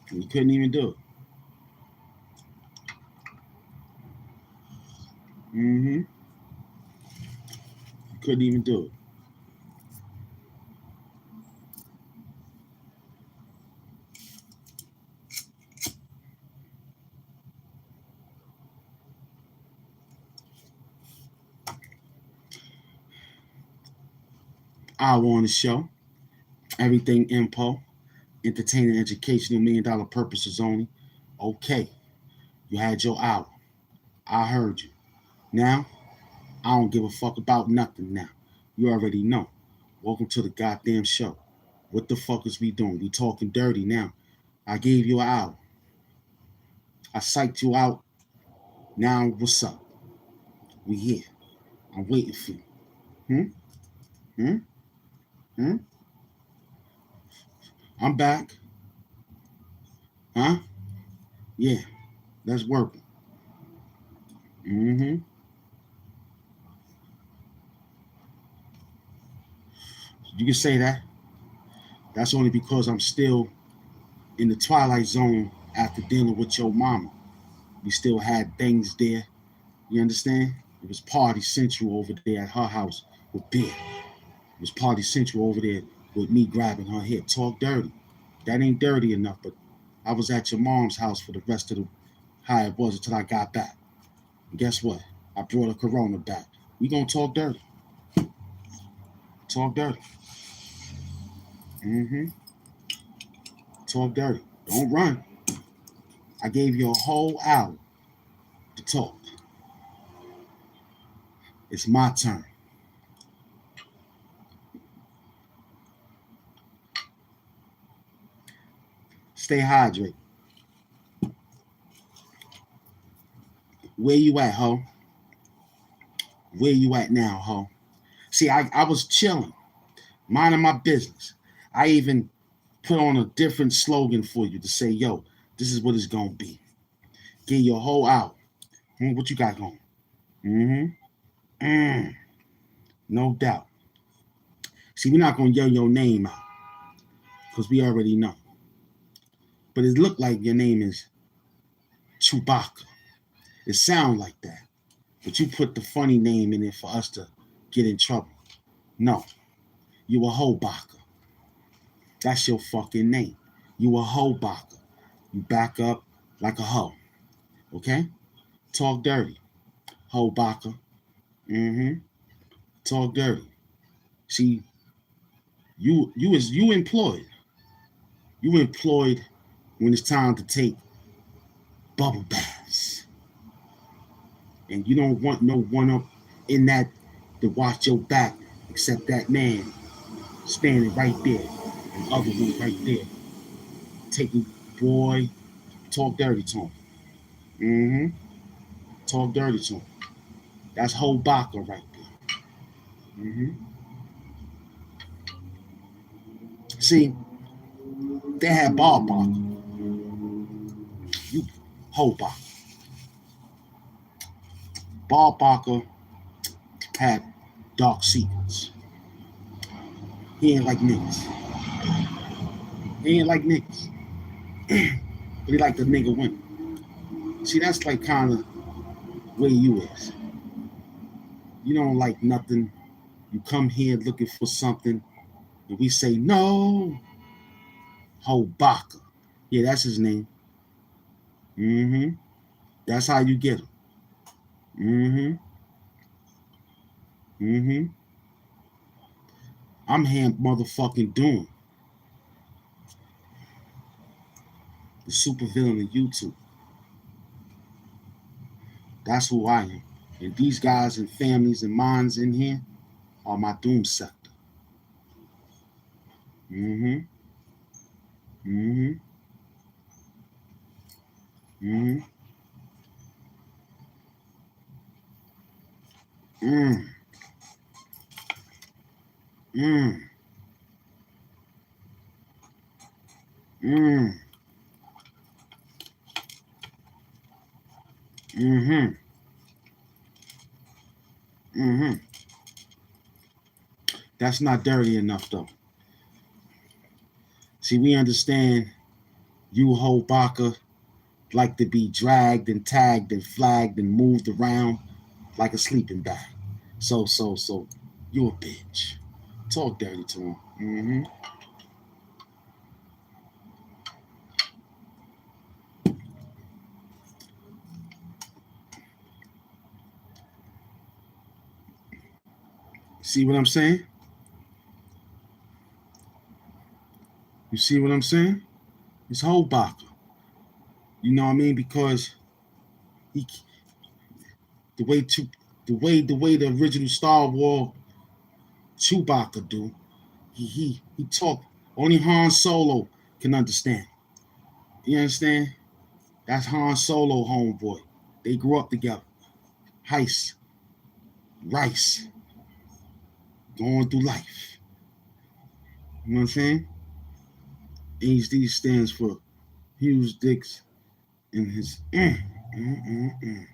And you couldn't even do it. You couldn't even do it. hour on the show. Everything info, entertaining, educational, $1 million purposes only. Okay, you had your hour. I heard you. Now, I don't give a fuck about nothing now. You already know. Welcome to the goddamn show. What the fuck is we doing? We talking dirty now. I gave you an hour. I psyched you out. Now, what's up? We here. I'm waiting for you. Hmm? Hmm? I'm back. Huh? Yeah, that's working. Mm-hmm. You can say that. That's only because I'm still in the twilight zone after dealing with your mama. We still had things there. You understand? It was party central over there at her house with beer. It was party central over there with me grabbing her hair. Talk dirty. That ain't dirty enough, but I was at your mom's house for the rest of the how it was until I got back. And guess what? I brought a Corona back. We gonna talk dirty. Talk dirty. Mm-hmm. Talk dirty. Don't run. I gave you a whole hour to talk. It's my turn. Stay hydrated. Where you at, ho? Where you at now, ho? See, I was chilling, minding my business. I even put on a different slogan for you to say, yo, this is what it's gonna be. Get your whole hour. What you got going? Mm-hmm. No doubt. See, we're not gonna yell your name out because we already know. But it looked like your name is Chewbacca. It sounds like that. But you put the funny name in it for us to get in trouble. No, you a Hobaka. That's your fucking name. You a Hobaka. You back up like a hoe. Okay? Talk dirty. Hobaka. Mm-hmm. Talk dirty. See, you employed. You employed when it's time to take bubble baths. And you don't want no one up in that to watch your back except that man standing right there. And other one right there. Taking boy, talk dirty to him. Mm-hmm. Talk dirty to him. That's Hobaka right there. Mm-hmm. See, they had Barbaka. You Hobaka. Barbaka had dark secrets. He ain't like niggas. He ain't like niggas. But he like the nigga women. See, that's like kind of where you is. You don't like nothing. You come here looking for something, and we say no. Hobaka. Yeah, that's his name. Mm-hmm. That's how you get him. Mm-hmm. Mm-hmm. I'm Hamp motherfucking Doom, the super villain of YouTube. That's who I am. And these guys and families and minds in here are my doom sector. Mm-hmm. Mm-hmm. Mm-hmm. Mm. Mm. Mm. Mm-hmm. Mm-hmm. That's not dirty enough though. See, we understand you whole Baka like to be dragged and tagged and flagged and moved around like a sleeping bag. So, you a bitch. Talk dirty to him. Mm-hmm. See what I'm saying? You see what I'm saying? It's Hobaka. You know what I mean? Because he, the way to, the way the original Star Wars Chewbacca do, he talk. Only Han Solo can understand. You understand? That's Han Solo, homeboy. They grew up together. Heist, Rice, going through life. You know what I'm saying? HD stands for Hughes Dix and his mm, mm, mm,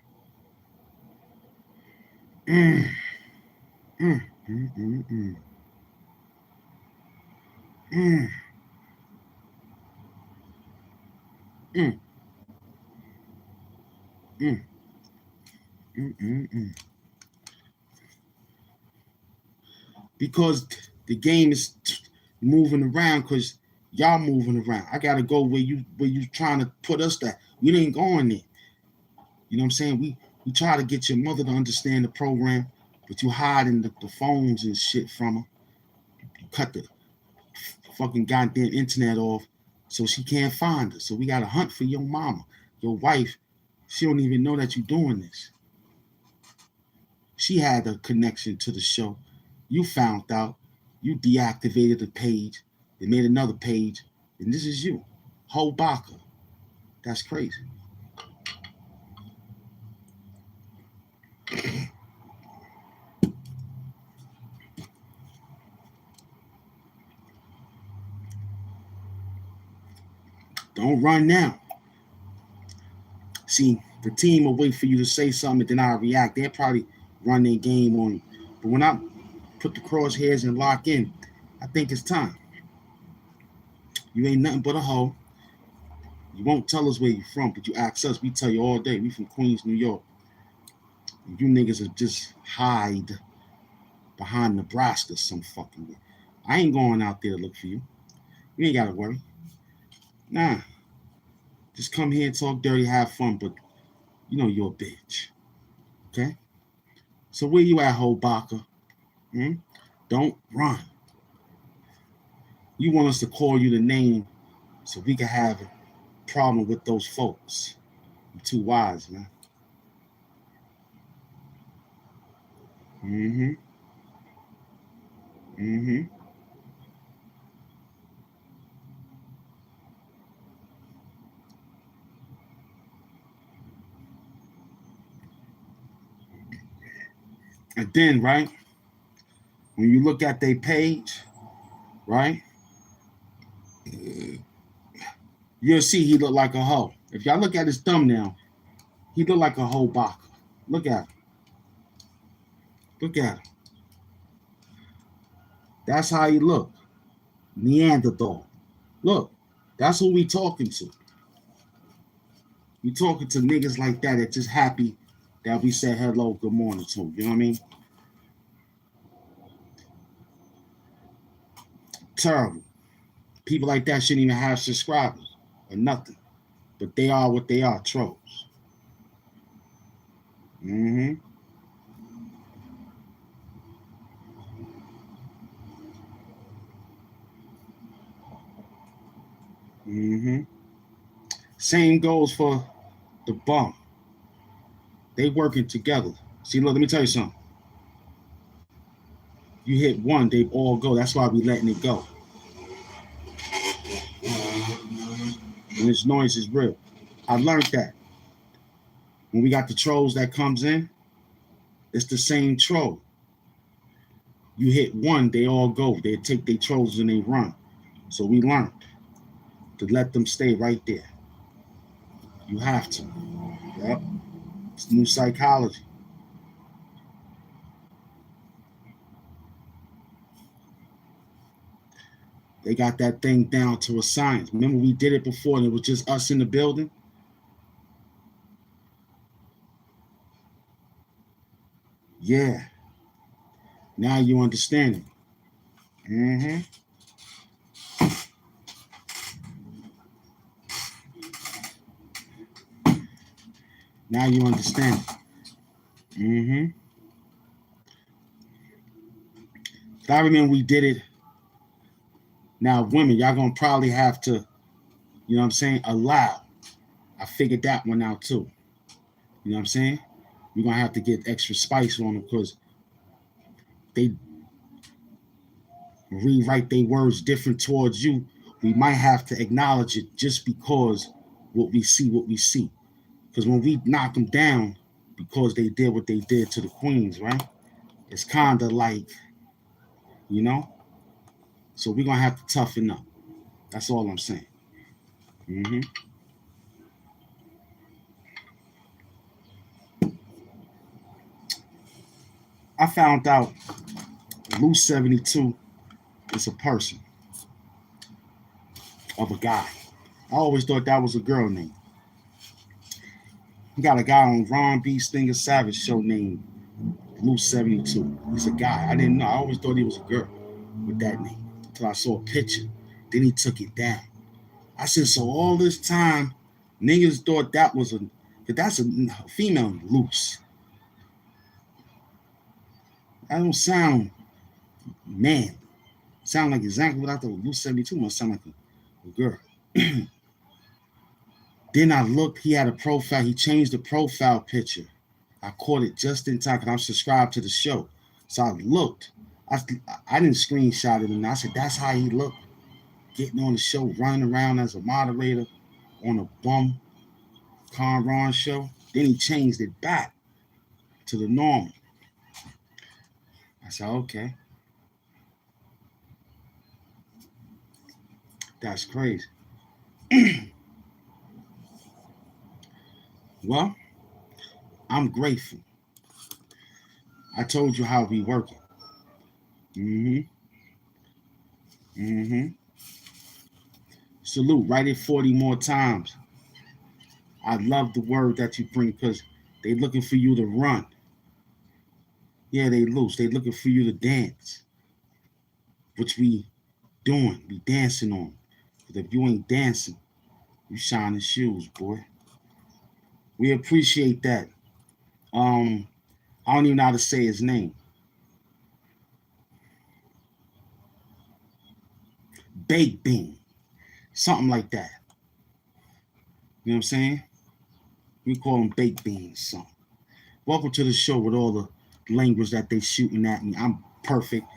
mm, mm, mm, mm, mm, mm, mm, mm, mm. Because the game is moving around because y'all moving around. I gotta go where you trying to put us at. We ain't going there. You know what I'm saying? We try to get your mother to understand the program, but you hiding the phones and shit from her. You cut the fucking goddamn internet off so she can't find us. So we gotta hunt for your mama, your wife. She don't even know that you're doing this. She had a connection to the show. You found out. You deactivated the page. They made another page, and this is you, Hobaka. That's crazy. Don't run now. See, the team will wait for you to say something, and then I'll react. They'll probably run their game on you. But when I put the crosshairs and lock in, I think it's time. You ain't nothing but a hoe. You won't tell us where you from, but you ask us. We tell you all day. We from Queens, New York. And you niggas are just hide behind Nebraska some fucking way. I ain't going out there to look for you. You ain't gotta worry. Nah. Just come here and talk dirty, have fun, but you know you're a bitch. Okay? So where you at, Hobaka? Hmm? Don't run. You want us to call you the name so we can have a problem with those folks. You're too wise, man. Mm-hmm. Mm-hmm. And then, right, when you look at their page, right, you'll see he look like a hoe. If y'all look at his thumbnail, he look like a hoe baka. Look at him. Look at him. That's how he look. Neanderthal. Look, that's who we talking to. We talking to niggas like that just happy that we said hello, good morning to. You know what I mean? Terrible. People like that shouldn't even have subscribers or nothing. But they are what they are, trolls. Mm-hmm. Mm-hmm. Same goes for the bum. They working together. See, look, let me tell you something. You hit one, they all go. That's why we letting it go. And this noise is real. I learned that. When we got the trolls that comes in, it's the same troll. You hit one, they all go. They take their trolls and they run. So we learned to let them stay right there. You have to. Yep. It's new psychology. They got that thing down to a science. Remember we did it before and it was just us in the building? Yeah. Now you understand it. Mm-hmm. Now you understand it. Mm-hmm. I remember we did it Now, women, y'all gonna probably have to, you know what I'm saying, allow. I figured that one out too. You know what I'm saying? You're gonna have to get extra spice on them because they rewrite their words different towards you. We might have to acknowledge it just because what we see. Because when we knock them down because they did what they did to the queens, right? It's kind of like, you know? So we're going to have to toughen up. That's all I'm saying. Mm-hmm. I found out Loose 72 is a person of a guy. I always thought that was a girl name. You got a guy on Ron B. Stinger Savage show named Loose 72. He's a guy. I didn't know. I always thought he was a girl with that name until I saw a picture. Then he took it down. I said, so all this time, niggas thought that's a female, Loose. That don't sound man. Sound like exactly what I thought. Loose 72 must sound like a girl. Then I looked, he had a profile. He changed the profile picture. I caught it just in time because I'm subscribed to the show. So I looked. I didn't screenshot it, and I said, that's how he looked. Getting on the show, running around as a moderator on a bum Conron show. Then he changed it back to the normal. I said, okay. That's crazy. Well, I'm grateful. I told you how we working. Mm-hmm. Mm-hmm. Salute. Write it 40 more times. I love the word that you bring because they looking for you to run. Yeah, they loose. They looking for you to dance. Which we doing. We dancing on. But if you ain't dancing, you shining shoes, boy. We appreciate that. I don't even know how to say his name. Baked bean. Something like that. You know what I'm saying? We call them baked beans. So, welcome to the show with all the language that they shooting at me. I'm perfect.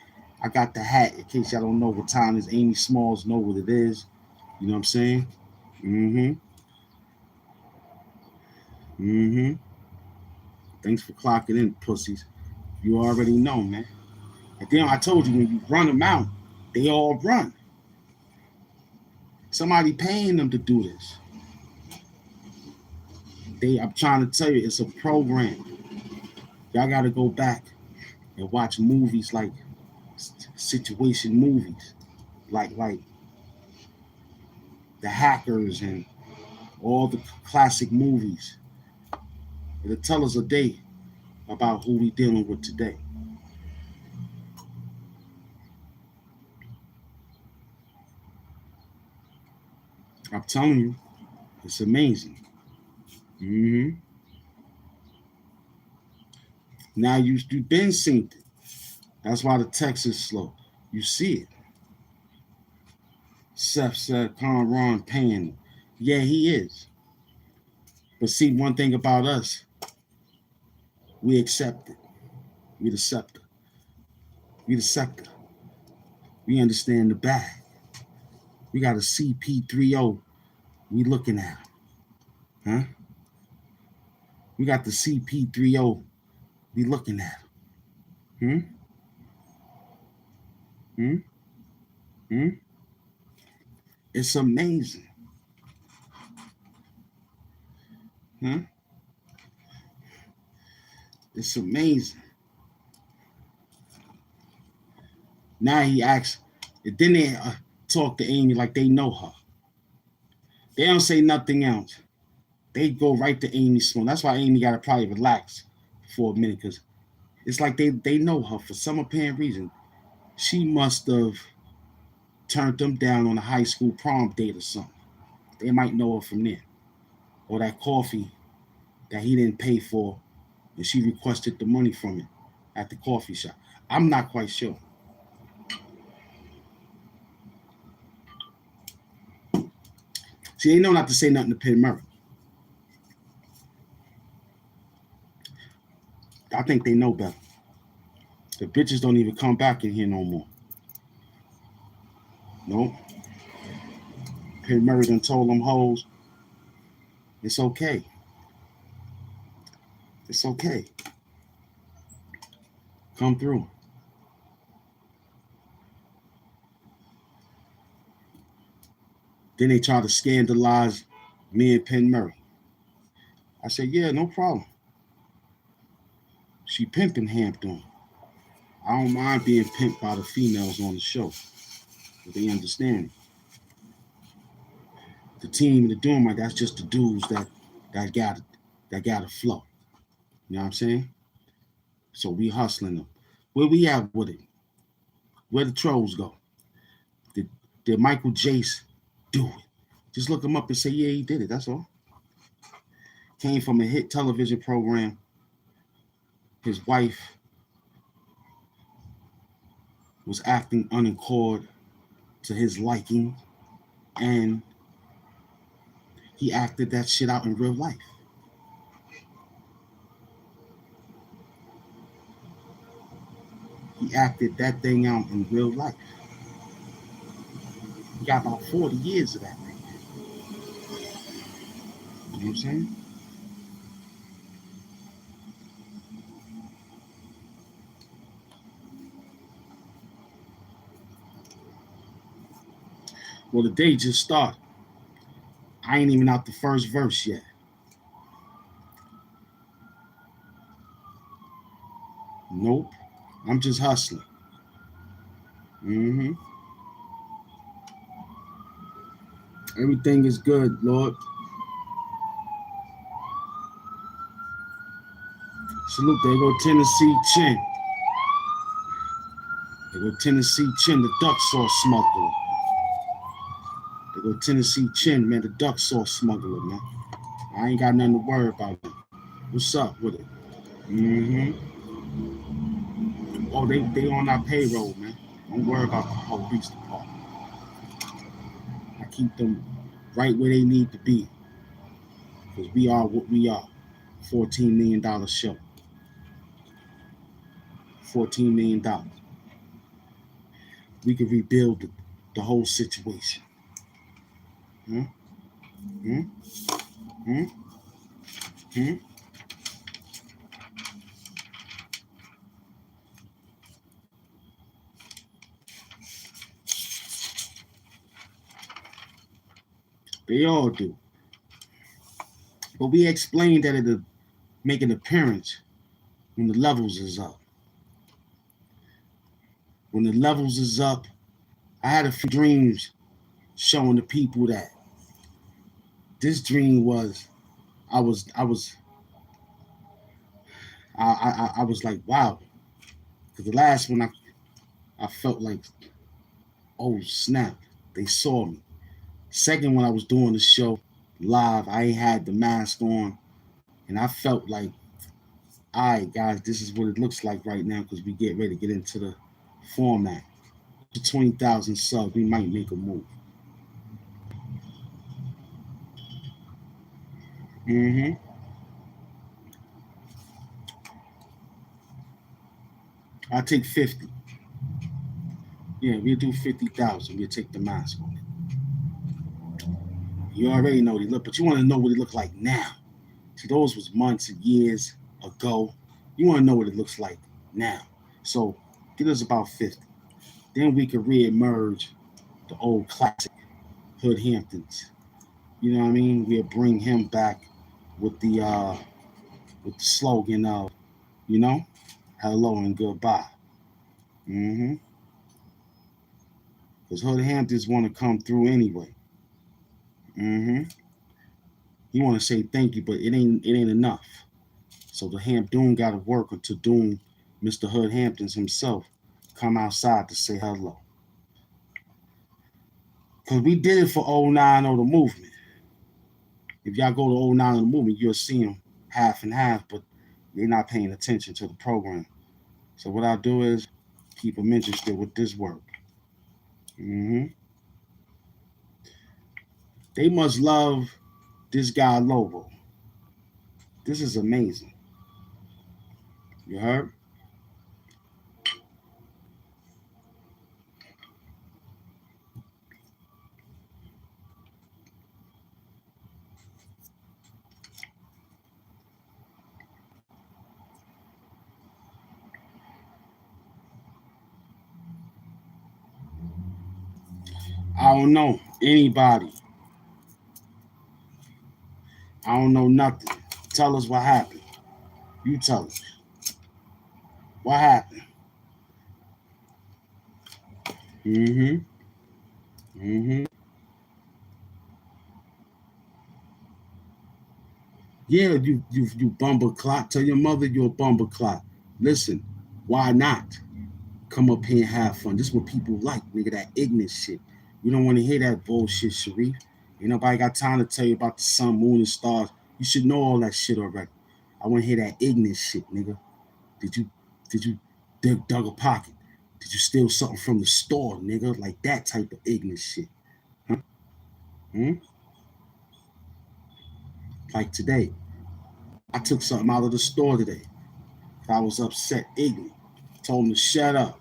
I got the hat in case y'all don't know what time it is. Amy Smalls know what it is. You know what I'm saying? Mm-hmm. Mm-hmm. Thanks for clocking in, pussies. You already know, man. And then I told you when you run them out, they all run. Somebody paying them to do this. I'm trying to tell you, it's a program. Y'all got to go back and watch movies like situation movies, like the Hackers and all the classic movies. It'll tell us a day about who we dealing with today. I'm telling you, it's amazing. Mm-hmm. Now you've been seen it. That's why the text is slow. You see it. Seth said Conron paying. Yeah, he is. But see, one thing about us, we accept it. We the scepter. We the sector. We understand the bag. We got a CP30 we looking at. Huh? We got the CP30 we looking at. Hmm? Hmm? Hmm? It's amazing. Huh? It's amazing. Now he asks, then they talk to Amy like they know her. They don't say nothing else. They go right to Amy Sloan. That's why Amy got to probably relax for a minute because it's like they know her for some apparent reason. She must have turned them down on a high school prom date or something. They might know her from there. Or that coffee that he didn't pay for and she requested the money from it at the coffee shop. I'm not quite sure. See, they know not to say nothing to Penn Murray. I think they know better. The bitches don't even come back in here no more. Nope. Penn Murray done told them hoes, it's okay. It's okay. Come through. Then they try to scandalize me and Penn Murray. I said, yeah, no problem. She pimping Hamp doing. I don't mind being pimped by the females on the show. But they understand. The team, the doing like that's just the dudes that got a flow. You know what I'm saying? So we hustling them. Where we at with it? Where the trolls go? Did Michael Jace do it? Just look him up and say, yeah, he did it. That's all. Came from a hit television program. His wife was acting unaccord to his liking, and he acted that shit out in real life. He acted that thing out in real life. He got about 40 years of that thing. You know what I'm saying? Well, the day just started. I ain't even out the first verse yet. Nope. I'm just hustling. Mm-hmm. Everything is good, Lord. Salute. There go Tennessee Chin. There go Tennessee Chin, the duck sauce smuggler. There go Tennessee Chin, man, the duck sauce smuggler, man. I ain't got nothing to worry about. Man. What's up with it? Mm-hmm. Oh, they on our payroll, man. Don't worry about the police department. I keep them right where they need to be. Because we are what we are. $14 million show. $14 million. We can rebuild the whole situation. Hmm? Hmm? Hmm? Hmm? They all do. But we explained that it'll make an appearance when the levels is up. When the levels is up, I had a few dreams showing the people that this dream was I was like, wow. Because the last one I felt like, oh snap, they saw me. Second one I was doing the show live, I ain't had the mask on, and I felt like, all right, guys, this is what it looks like right now because we get ready to get into the format. 20,000 subs, we might make a move. Mm-hmm. I'll take 50. Yeah, we'll do 50,000. We'll take the mask off. You already know what he look, but you want to know what he look like now. See, those was months and years ago. You want to know what it looks like now. So get us about 50. Then we can re-emerge the old classic Hood Hamptons. You know what I mean? We'll bring him back with the slogan of, you know, hello and goodbye. Mm-hmm. Because Hood Hamptons want to come through anyway. Mm-hmm. He want to say thank you, but it ain't enough. So the Hamp Doom got to work until Doom, Mr. Hood Hamptons himself, come outside to say hello. Because we did it for 09 of the movement. If y'all go to 09 of the movement, you'll see them half and half, but they're not paying attention to the program. So what I do is keep them interested with this work. Mm-hmm. They must love this guy Lobo. This is amazing. You heard? I don't know anybody. I don't know nothing. Tell us what happened. You tell us. What happened? Mm-hmm. Mm-hmm. Yeah, you bumble clock. Tell your mother you're a bumble clock. Listen, why not? Come up here and have fun. This is what people like, nigga, that ignorant shit. You don't want to hear that bullshit, Sharif. Ain't nobody got time to tell you about the sun, moon, and stars. You should know all that shit already. I want to hear that ignorant shit, nigga. Did you dug a pocket? Did you steal something from the store, nigga? Like that type of ignorant shit. Huh? Hmm? Like today. I took something out of the store today. I was upset, ignorant. Told him to shut up.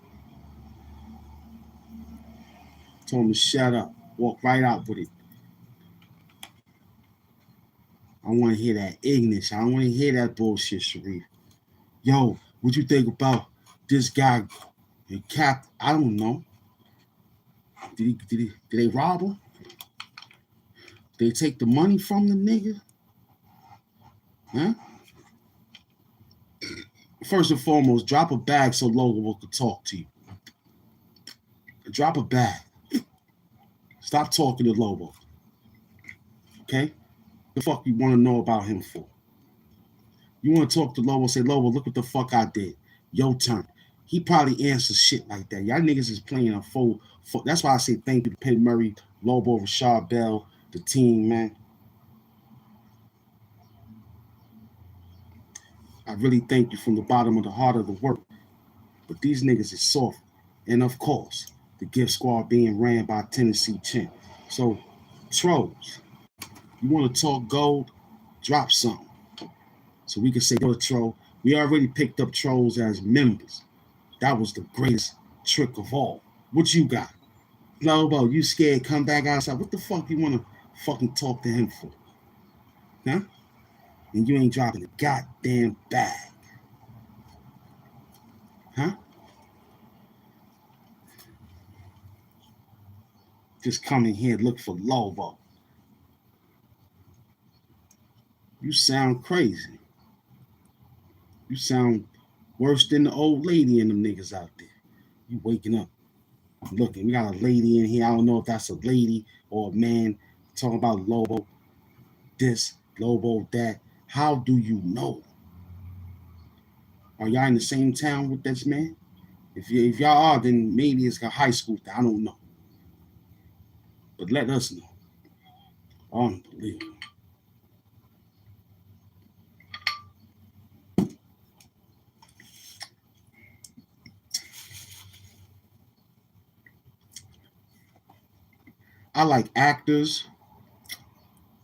Told him to shut up. Walk right out with it. I want to hear that ignorance. I don't want to hear that bullshit, Sharif. Yo, what you think about this guy and Cap? I don't know. Did they rob him? Did they take the money from the nigga? Huh? First and foremost, drop a bag so Logan could talk to you. Drop a bag. Stop talking to Lobo. Okay? The fuck you want to know about him for? You want to talk to Lobo, say, Lobo, look what the fuck I did. Your turn. He probably answers shit like that. Y'all niggas is playing a full. That's why I say thank you to Penn Murray, Lobo, Rashad Bell, the team, man. I really thank you from the bottom of the heart of the work. But these niggas is soft. And of course, the gift squad being ran by Tennessee Chin. So, trolls, you want to talk gold? Drop something. So we can say, yo, troll, we already picked up trolls as members. That was the greatest trick of all. What you got? Lobo, you scared? Come back outside. What the fuck you want to fucking talk to him for? Huh? And you ain't dropping a goddamn bag. Huh? Just come in here and look for Lobo. You sound crazy. You sound worse than the old lady and them niggas out there. You waking up. Looking, we got a lady in here. I don't know if that's a lady or a man talking about Lobo this, Lobo that. How do you know? Are y'all in the same town with this man? If y'all are, then maybe it's a high school thing. I don't know. But let us know. Unbelievable. I like actors.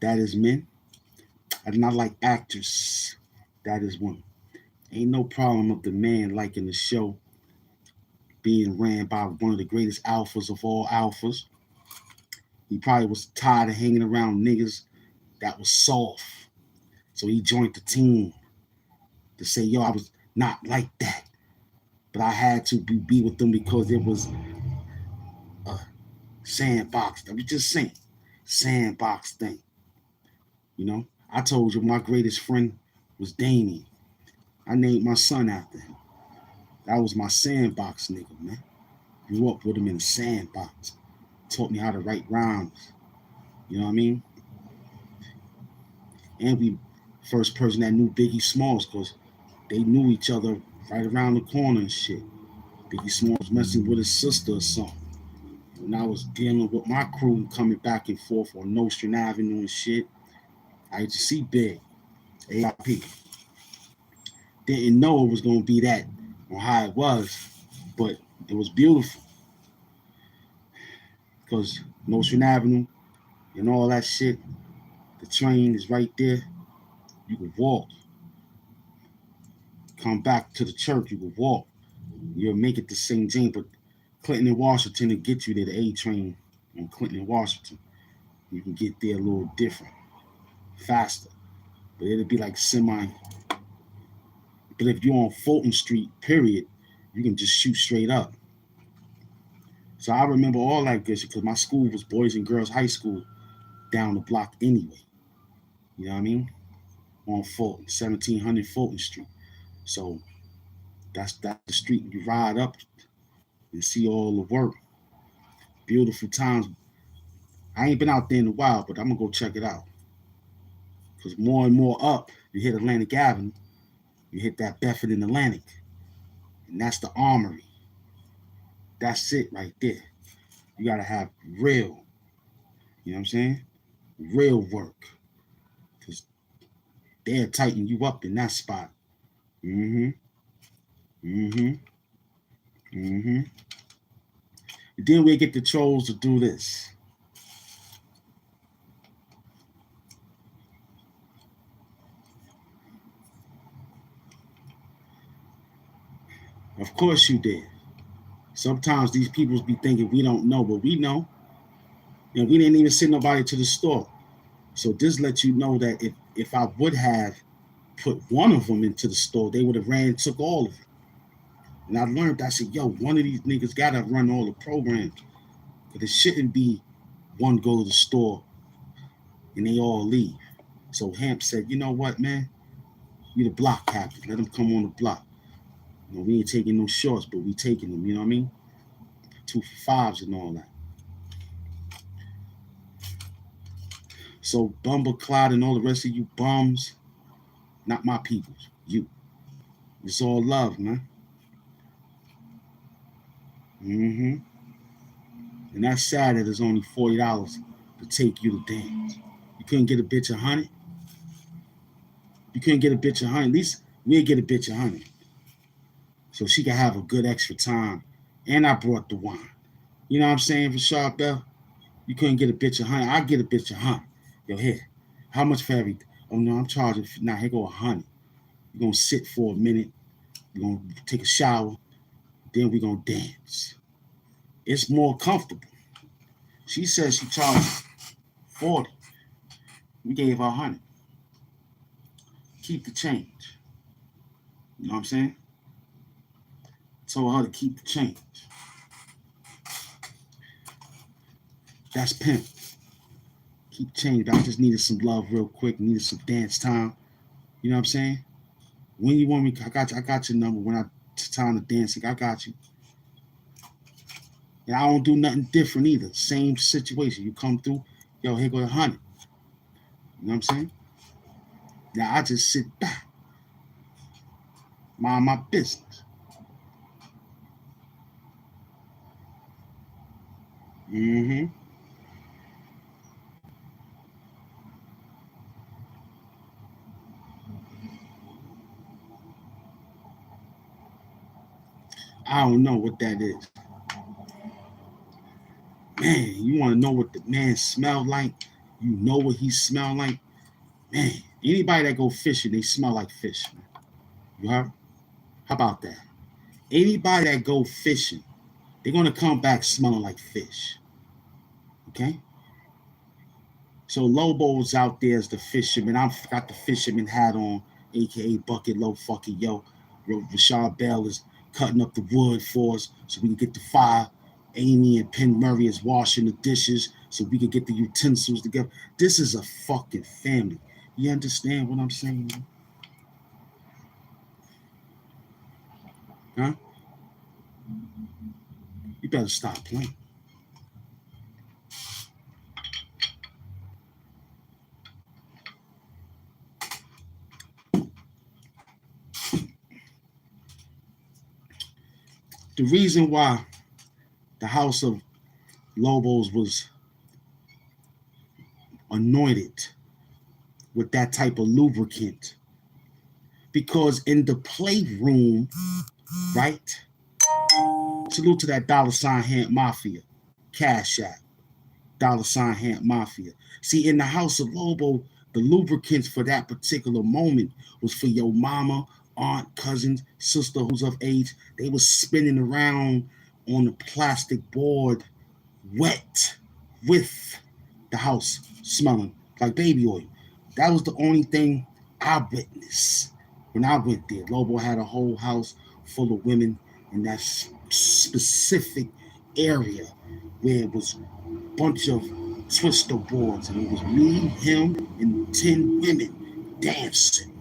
That is men. I do not like actors. That is women. Ain't no problem of the man liking the show being ran by one of the greatest alphas of all alphas. He probably was tired of hanging around niggas that was soft. So he joined the team to say, yo, I was not like that. But I had to be with them because it was a sandbox. I was just saying, sandbox thing. You know, I told you my greatest friend was Damien. I named my son after him. That was my sandbox nigga, man. Grew up with him in the sandbox. Taught me how to write rhymes. You know what I mean? And we first person that knew Biggie Smalls because they knew each other right around the corner and shit. Biggie Smalls was messing with his sister or something. When I was dealing with my crew coming back and forth on Nostrand Avenue and shit, I used to see Big, AIP. Didn't know it was going to be that or how it was, but it was beautiful. Because Nostrand Avenue, and all that shit. The train is right there. You can walk. Come back to the church. You can walk. You'll make it to St. James, but Clinton and Washington to get you there. The A train on Clinton and Washington. You can get there a little different, faster. But it'll be like semi. But if you're on Fulton Street, period, you can just shoot straight up. So I remember all that good shit because my school was Boys and Girls High School down the block anyway. You know what I mean? On Fulton, 1700 Fulton Street. So that's the street you ride up and see all the work. Beautiful times. I ain't been out there in a while, but I'm gonna go check it out. Because more and more up, you hit Atlantic Avenue, you hit that Bedford and Atlantic, and that's the Armory. That's it right there. You gotta have real, you know what I'm saying? Real work. Because they'll tighten you up in that spot. Mm-hmm. Mm-hmm. Mm-hmm. And then we get the trolls to do this. Of course you did. Sometimes these people be thinking we don't know, but we know. And we didn't even send nobody to the store. So this lets you know that if I would have put one of them into the store, they would have ran and took all of it. And I learned, I said, yo, one of these niggas got to run all the programs. But it shouldn't be one go to the store and they all leave. So Hamp said, you know what, man? We the block captain. Let them come on the block. You know, we ain't taking no shorts, but we taking them, you know what I mean? 2 for 5s and all that. So Bumbleclot and all the rest of you bums, not my people, you. It's all love, man. Mm-hmm. And that's sad that it's only $40 to take you to dance. You couldn't get a bitch 100. You couldn't get a bitch 100. At least we'll get a bitch 100. So she can have a good extra time. And I brought the wine. You know what I'm saying, for Sharp Bell? You couldn't get a bitch 100. I'll get a bitch 100. Yo, here. How much for everything? Oh no, I'm charging. Nah, here go 100. You're gonna sit for a minute. You're gonna take a shower. Then we're gonna dance. It's more comfortable. She said she charged 40. We gave her 100. Keep the change. You know what I'm saying? Told her to keep the change. That's pimp. Keep change. I just needed some love real quick. Needed some dance time. You know what I'm saying? When you want me, I got your number. When it's time to dancing, I got you. And I don't do nothing different either. Same situation. You come through, yo, here go 100. You know what I'm saying? Now I just sit back, mind my business. Mm-hmm. I don't know what that is. Man, you want to know what the man smelled like? You know what he smelled like? Man, anybody that go fishing, they smell like fish. Man. You heard? How about that? Anybody that go fishing, they're gonna come back smelling like fish. Okay? So Lobo's out there as the fisherman. I've got the fisherman hat on, aka Bucket Low Fucking Yo. Rashad Bell is cutting up the wood for us so we can get the fire. Amy and Penn Murray is washing the dishes so we can get the utensils together. This is a fucking family. You understand what I'm saying? Huh? You better stop playing. The reason why the house of Lobos was anointed with that type of lubricant, because in the playroom, right? Salute to that dollar sign Hamp Mafia, Cash App. $ Hamp Mafia. See, in the house of Lobo, the lubricants for that particular moment was for your mama, aunt, cousins, sister who's of age. They was spinning around on the plastic board, wet, with the house smelling like baby oil. That was the only thing I witnessed when I went there. Lobo had a whole house full of women in that specific area where it was a bunch of twister boards, and it was me, him, and 10 women dancing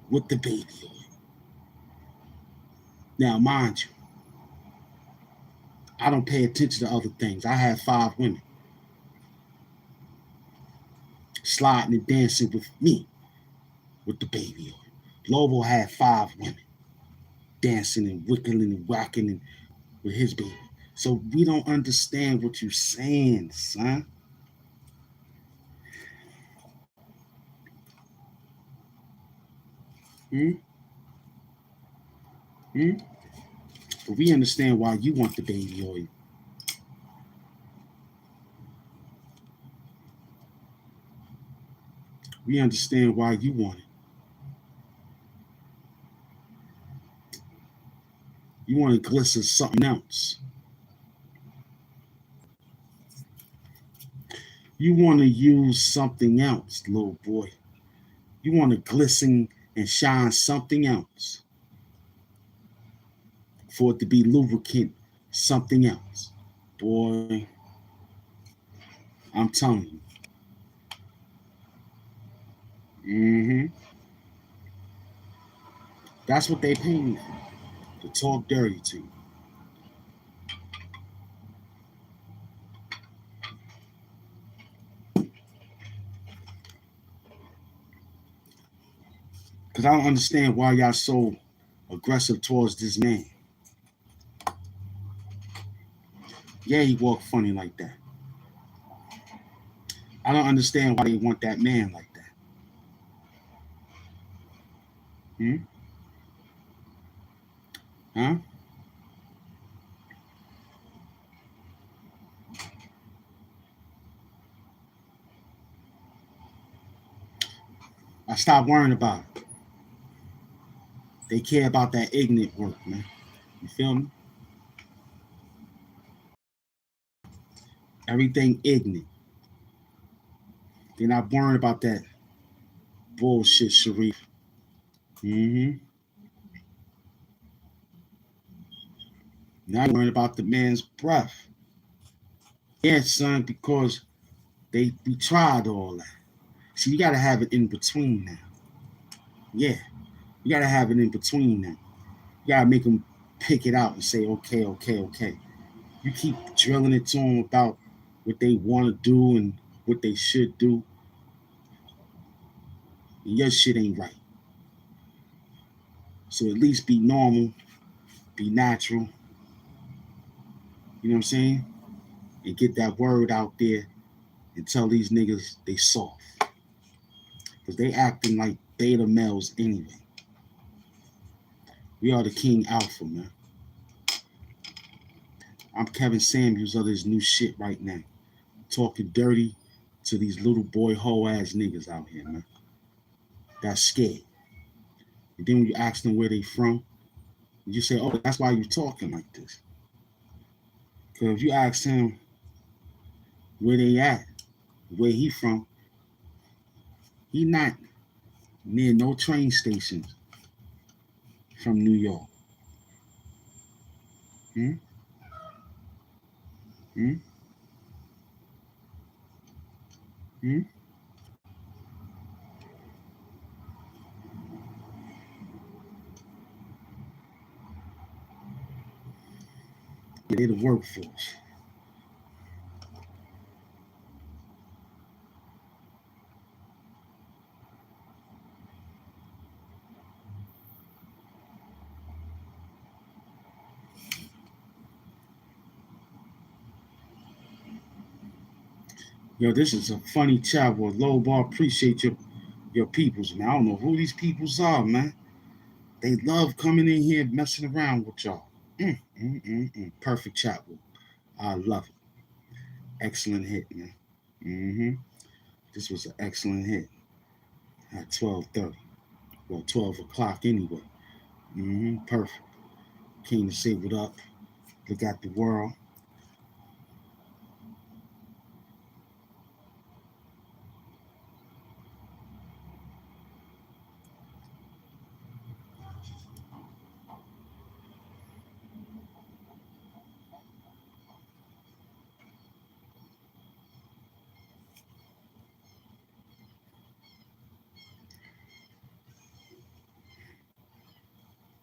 with the baby oil. Now, mind you, I don't pay attention to other things. I had 5 women sliding and dancing with me with the baby oil. Lobo had 5 women dancing and wiggling and whacking and with his baby. So we don't understand what you're saying, son. Hmm? Hmm? But we understand why you want the baby oil. We understand why you want it. You want to glisten something else. You want to use something else, little boy. You want to glisten and shine something else for it to be lubricant, something else. Boy, I'm telling you. Mm-hmm. That's what they pay me for, to talk dirty to you. Because I don't understand why y'all so aggressive towards this man. Yeah, he walk funny like that. I don't understand why they want that man like that. Hmm? Huh? I stopped worrying about it. They care about that ignorant work, man. You feel me? Everything ignorant. They're not worrying about that bullshit, Sharif. Mm-hmm. Now you're worrying about the man's breath. Yeah, son, because we tried all that. See, you gotta have it in between now. Yeah, you gotta have it in between now. You gotta make them pick it out and say, okay, okay, okay. You keep drilling it to them about what they want to do and what they should do, and your shit ain't right. So at least be normal, be natural. You know what I'm saying? And get that word out there and tell these niggas they soft. Because they acting like beta males anyway. We are the king alpha, man. I'm Kevin Samuels of this new shit right now. Talking dirty to these little boy hoe ass niggas out here, man. That's scared. And then when you ask them where they from, you say, oh, that's why you talking like this. Because if you ask him where they at, where he from, he not near no train stations from New York. Hmm? Hmm? Hmm? They the workforce. Yo, this is a funny chat with low bar. Appreciate your peoples, man. I don't know who these peoples are, man. They love coming in here messing around with y'all. Perfect chapel. I love it. Excellent hit, man. This was an excellent hit at 12:30. Well, 12 o'clock anyway. Perfect. Came to save it up. Look at the world.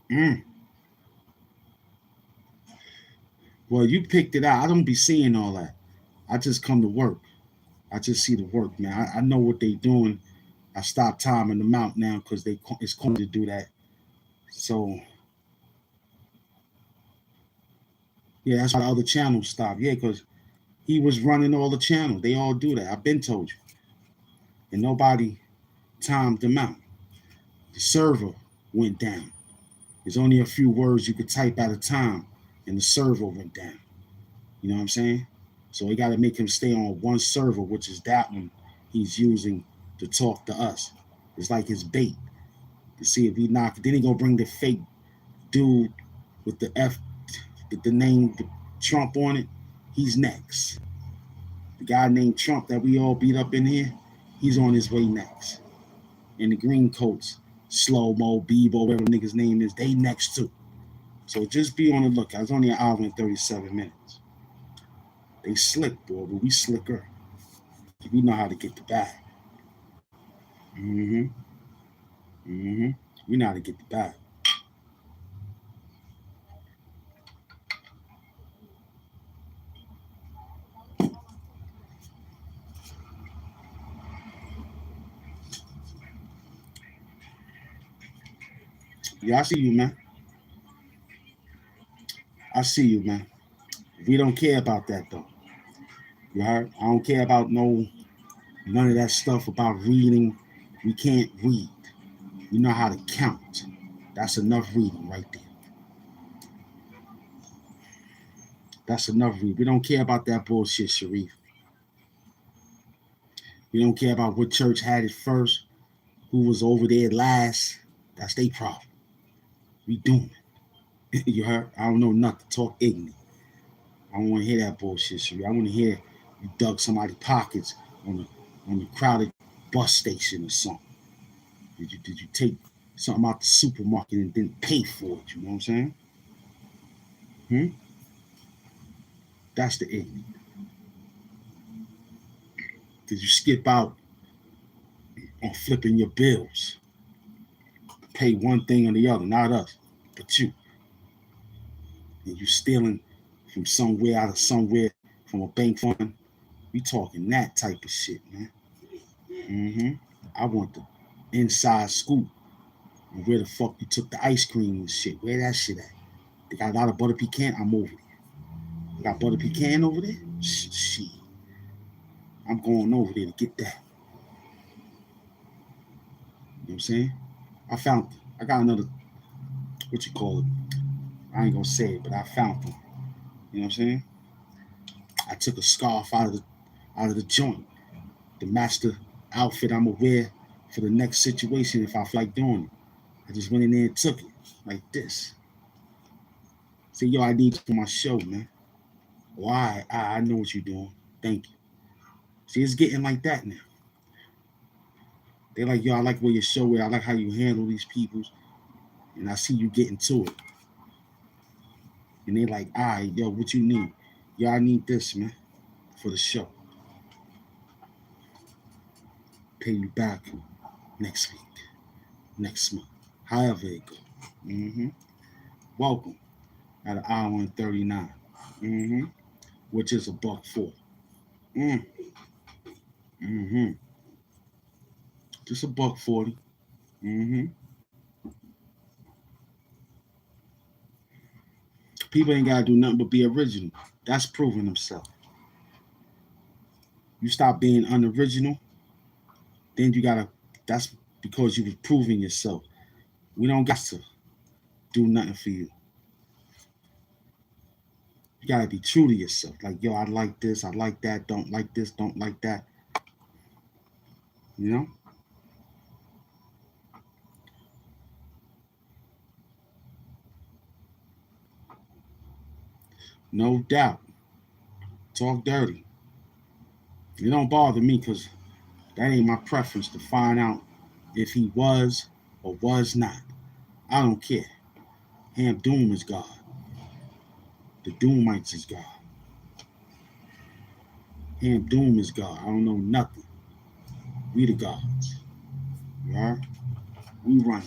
Mm. Well, you picked it out. I don't be seeing all that. I just come to work. I just see the work, man. I know what they doing. I stopped timing them out now because it's cool to do that. So yeah, that's why the other channels stopped. Yeah, because he was running all the channels. They all do that. I've been told you, and nobody timed them out. The server went down. There's only a few words you could type at a time, and the server went down. You know what I'm saying? So we got to make him stay on one server, which is that one he's using to talk to us. It's like his bait to see if he knock. Then he gonna bring the fake dude with the the name Trump on it. He's next. The guy named Trump that we all beat up in here, he's on his way next. And the green coats, Slow Mo, Bebo, whatever the nigga's name is, they next too. So just be on the lookout. It's only an hour and 37 minutes. They slick, boy, but we slicker. We know how to get the bag. Mm-hmm. Mm-hmm. We know how to get the bag. Yeah, I see you, man. I see you, man. We don't care about that though. You heard? I don't care about none of that stuff about reading. We can't read. We know how to count. That's enough reading right there. That's enough reading. We don't care about that bullshit, Sharif. We don't care about what church had it first, who was over there last. That's their problem. We doing it. You heard? I don't know nothing. Talk ignorant. I don't want to hear that bullshit, Sharif. I want to hear you dug somebody's pockets on the crowded bus station or something. Did you take something out the supermarket and didn't pay for it? You know what I'm saying? Hmm? That's the ignorant. Did you skip out on flipping your bills? Pay one thing or the other, not us, but you. And you stealing from somewhere out of somewhere from a bank fund. We talking that type of shit, man. Mm-hmm. I want the inside scoop. And where the fuck you took the ice cream and shit? Where that shit at? They got a lot of butter pecan. I'm over there. They got butter pecan over there? Shit. I'm going over there to get that. You know what I'm saying? I got another, what you call it? I ain't gonna say it, but I found them. You know what I'm saying? I took a scarf out of the joint to match the outfit I'm gonna wear for the next situation if I feel like doing it. I just went in there and took it like this. Say, yo, I need you for my show, man. Why? I know what you're doing. Thank you. See, it's getting like that now. They're like, yo, I like where your show is. I like how you handle these people. And I see you getting to it. And they're like, all right, yo, what you need? Yo, I need this, man, for the show. Pay you back next week, next month, however it goes. Mm-hmm. Welcome at an hour and 39, mm-hmm. Which is a buck 40. Mm. Mm-hmm. Just a buck 40. Mm-hmm. People ain't gotta do nothing but be original. That's proving themselves. You stop being unoriginal, then you gotta. That's because you was proving yourself. We don't got to do nothing for you. You gotta be true to yourself. Like, yo, I like this, I like that, don't like this, don't like that. You know? No doubt. Talk dirty. It don't bother me because that ain't my preference to find out if he was or was not. I don't care. Hamp Doom is God. The Doomites is God. Hamp Doom is God. I don't know nothing. We the gods. Right? We run.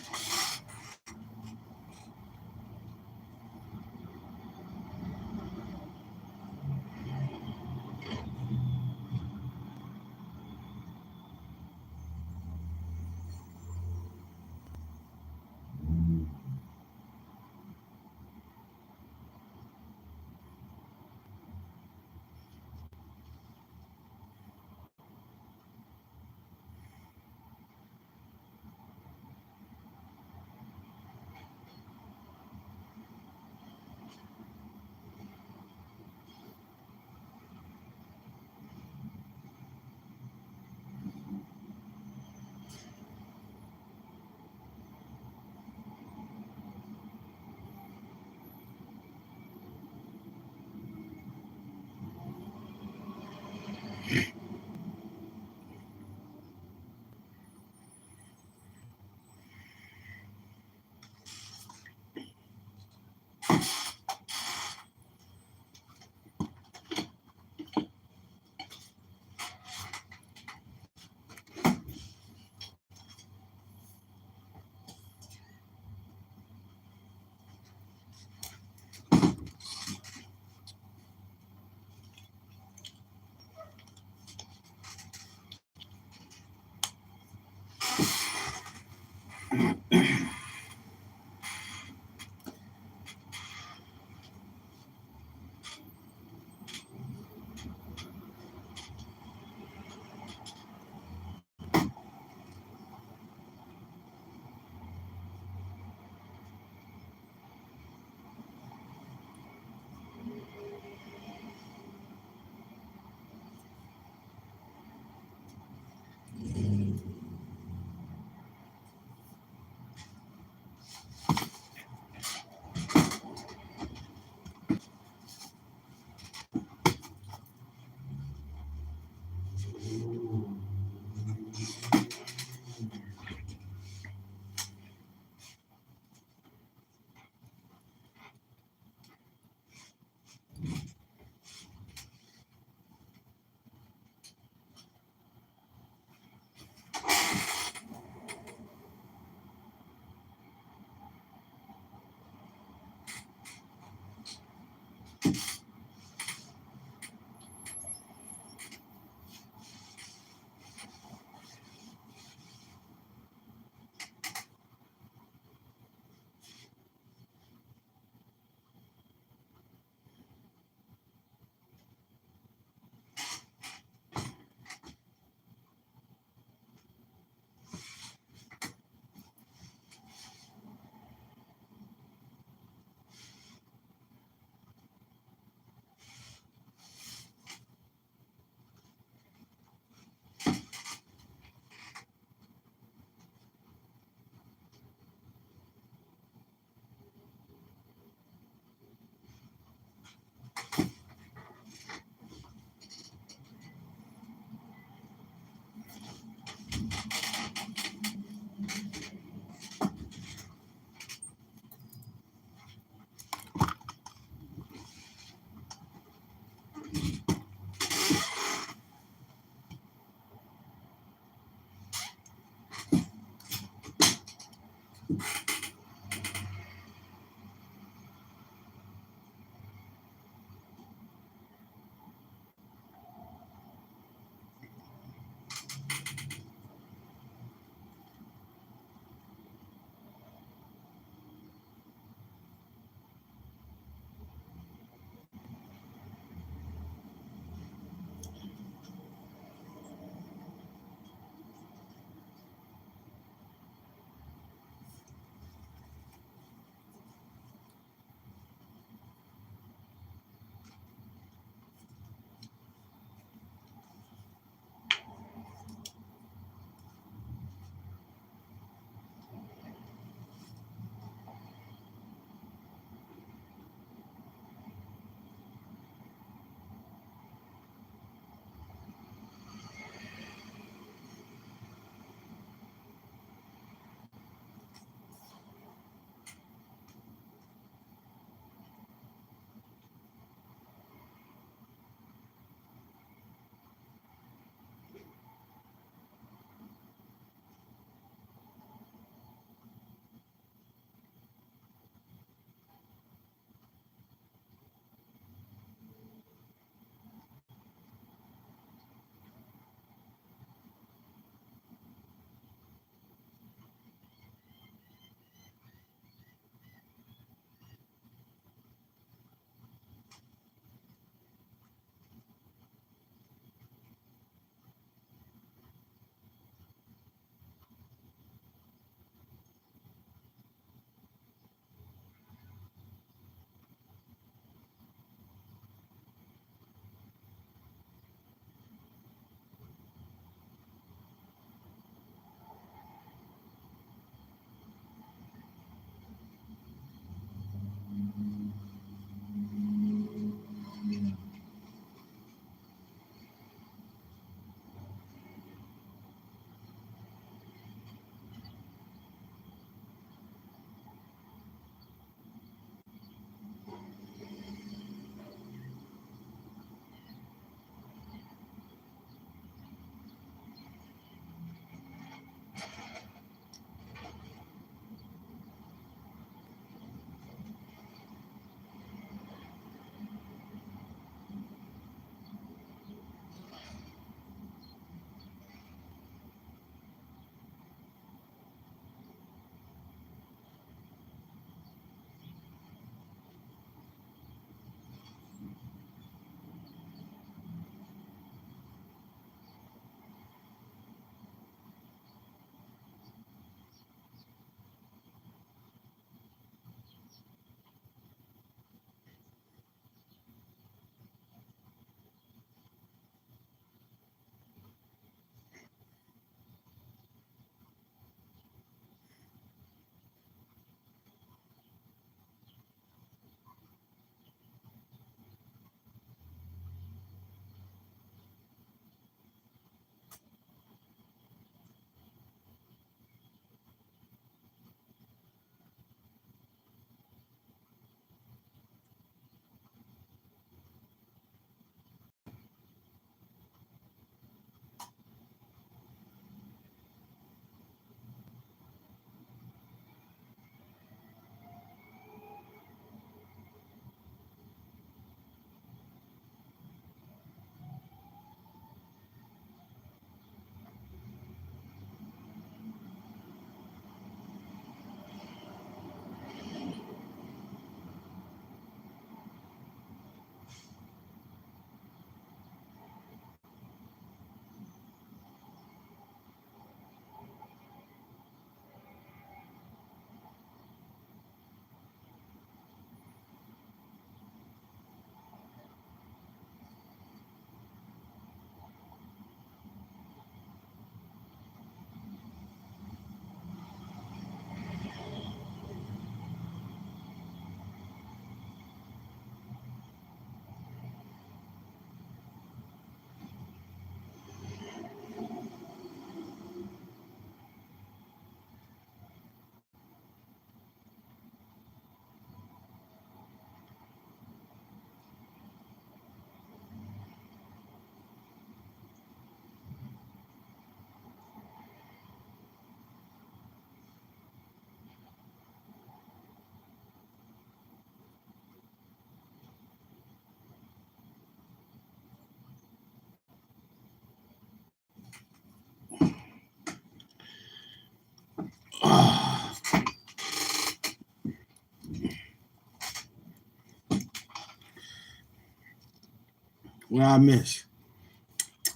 What I miss?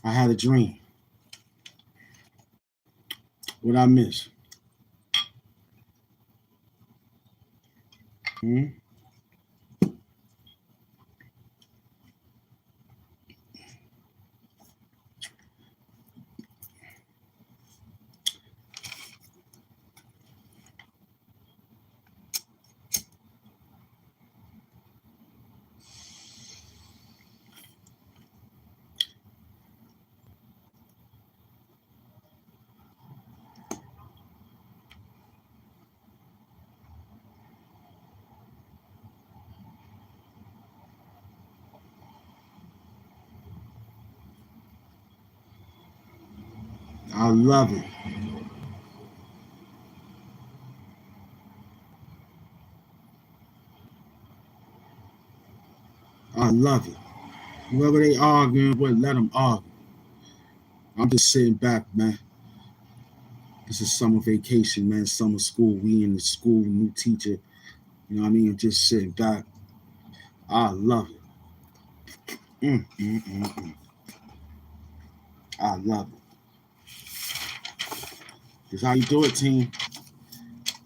I had a dream. What I miss? Hmm? I love it. I love it. Whoever they arguing with, let them argue. I'm just sitting back, man. This is summer vacation, man. Summer school. We in the school, new teacher. You know what I mean? Just sitting back. I love it. Mm. I love it. This how you do it, team.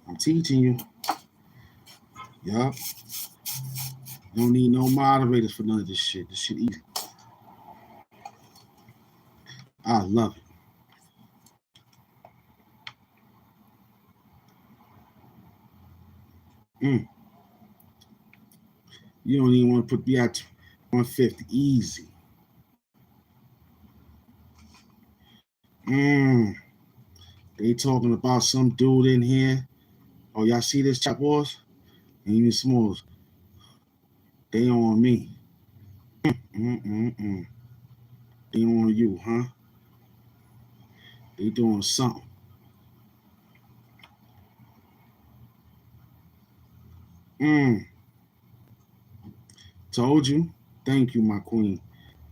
I'm teaching you. Yup. Don't need no moderators for none of this shit. This shit easy. I love it. Mm. You don't even want to put me at 150 easy. Mm. They talking about some dude in here. Oh, y'all see this chat wars? And even Smalls. They on me. Mm. They on you, huh? They doing something. Mm. Told you. Thank you, my queen.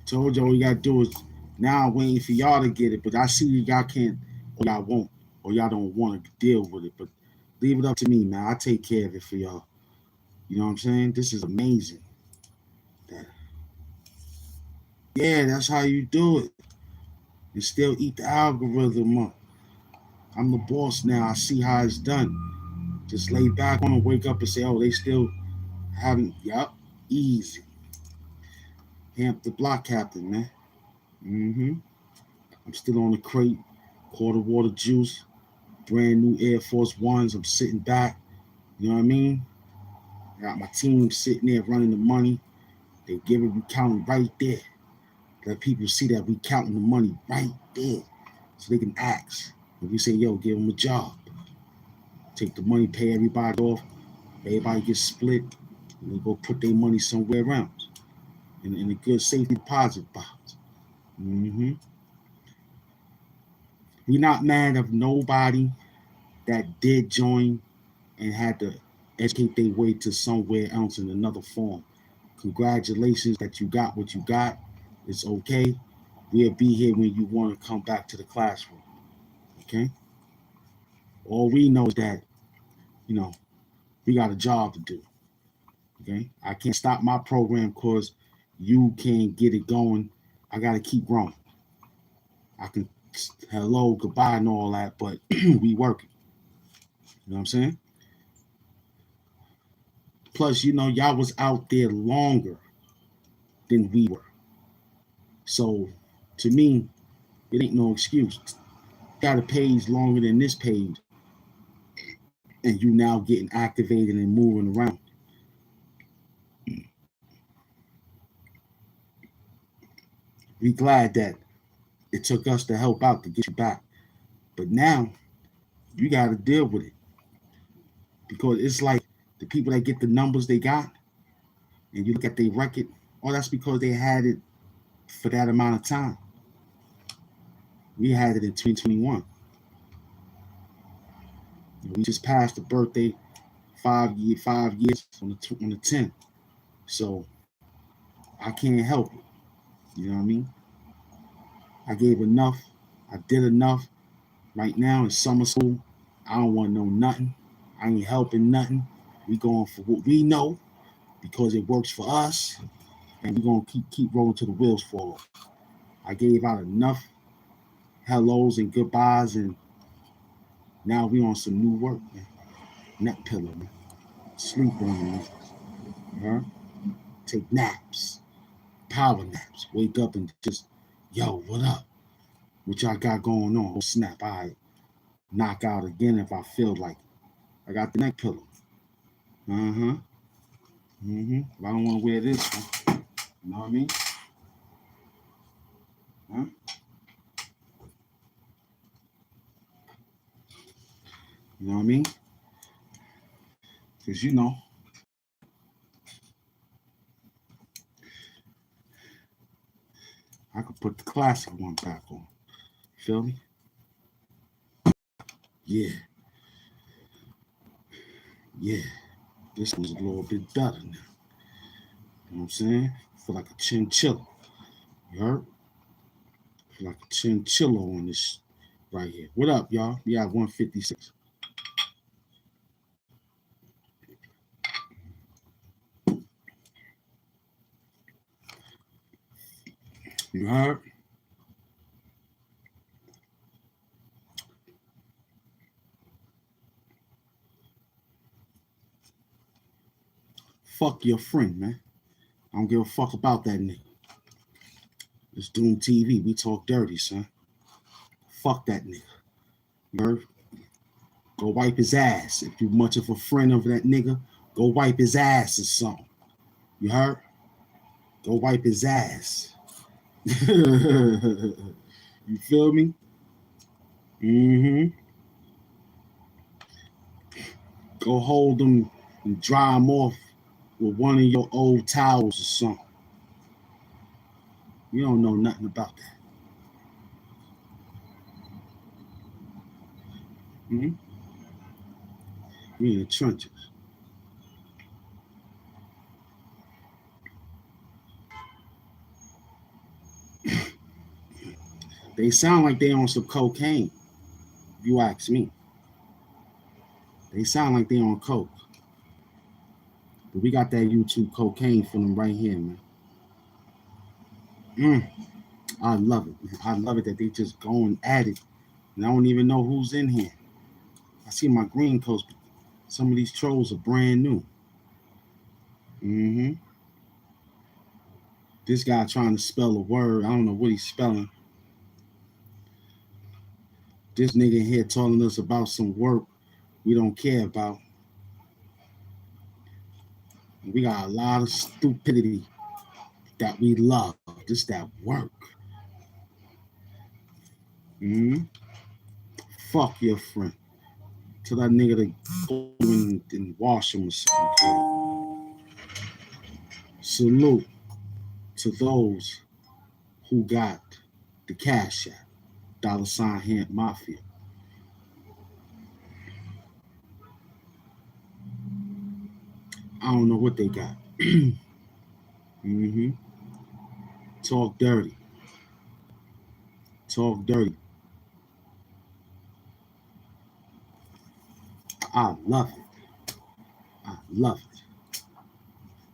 Told you all you gotta do is now I'm waiting for y'all to get it, but I see y'all can't or y'all won't or y'all don't want to deal with it. But leave it up to me, man. I take care of it for y'all. You know what I'm saying? This is amazing. Yeah, that's how you do it. And still eat the algorithm up. I'm the boss now. I see how it's done. Just lay back on and wake up and say, oh, they still haven't. Yup, easy. Hamp the block captain, man. Mm-hmm. I'm still on the crate. Quarter water juice. Brand new Air Force Ones. I'm sitting back. You know what I mean? I got my team sitting there running the money. They give it, we counting right there. Let people see that we counting the money right there. So they can ask. If we say, yo, give them a job. Take the money, pay everybody off. Everybody gets split. And they go put their money somewhere else. In a good safety deposit box. Mm-hmm. We're not mad of nobody that did join and had to educate their way to somewhere else in another form. Congratulations that you got what you got. It's okay. We'll be here when you want to come back to the classroom. Okay? All we know is that, you know, we got a job to do. Okay? I can't stop my program because you can't get it going. I got to keep growing. I can hello, goodbye, and all that, but we working. You know what I'm saying? Plus, you know, y'all was out there longer than we were. So to me, it ain't no excuse. Got a page longer than this page, and you now getting activated and moving around. We glad that it took us to help out to get you back. But now you got to deal with it because it's like the people that get the numbers they got, and you look at their record, oh, that's because they had it for that amount of time. We had it in 2021. We just passed the birthday 5 years on the 10th. So I can't help it. You know what I mean? I gave enough. I did enough. Right now in summer school, I don't want to know nothing. I ain't helping nothing. We going for what we know because it works for us. and we're gonna keep rolling till the wheels fall off. I gave out enough hellos and goodbyes, and now we on some new work, man. Neck pillow, man. Sleep on it, huh? Take naps, power naps. Wake up and just, yo, what up? What y'all got going on? Oh, snap, I knock out again if I feel like it. I got the neck pillow. If I don't want to wear this one, you know what I mean? Huh? You know what I mean? Because I could put the classic one back on. Feel me? Yeah. Yeah. This one's a little bit better now. You know what I'm saying? Feel like a chinchilla. You heard? Feel like a chinchilla on this right here. What up, y'all? We have 156. You heard? Fuck your friend, man. I don't give a fuck about that nigga. It's Doom TV. We talk dirty, son. Fuck that nigga. You heard? Go wipe his ass. If you much of a friend of that nigga, go wipe his ass or something. You heard? Go wipe his ass. You feel me? Go hold him and dry him off with one of your old towels or something. You don't know nothing about that. We in the trenches. They sound like they on some cocaine. If you ask me. They sound like they on coke. But we got that YouTube cocaine for them right here, man. I love it, man. I love it that they just going at it. And I don't even know who's in here. I see my green coats, but some of these trolls are brand new. This guy trying to spell a word. I don't know what he's spelling. This nigga here telling us about some work we don't care about. We got a lot of stupidity that we love. Just that work. Fuck your friend. Tell that nigga to go and wash him or something. Salute to those who got the cash app. $ Hamp Mafia. I don't know what they got. Talk dirty. Talk dirty. I love it. I love it.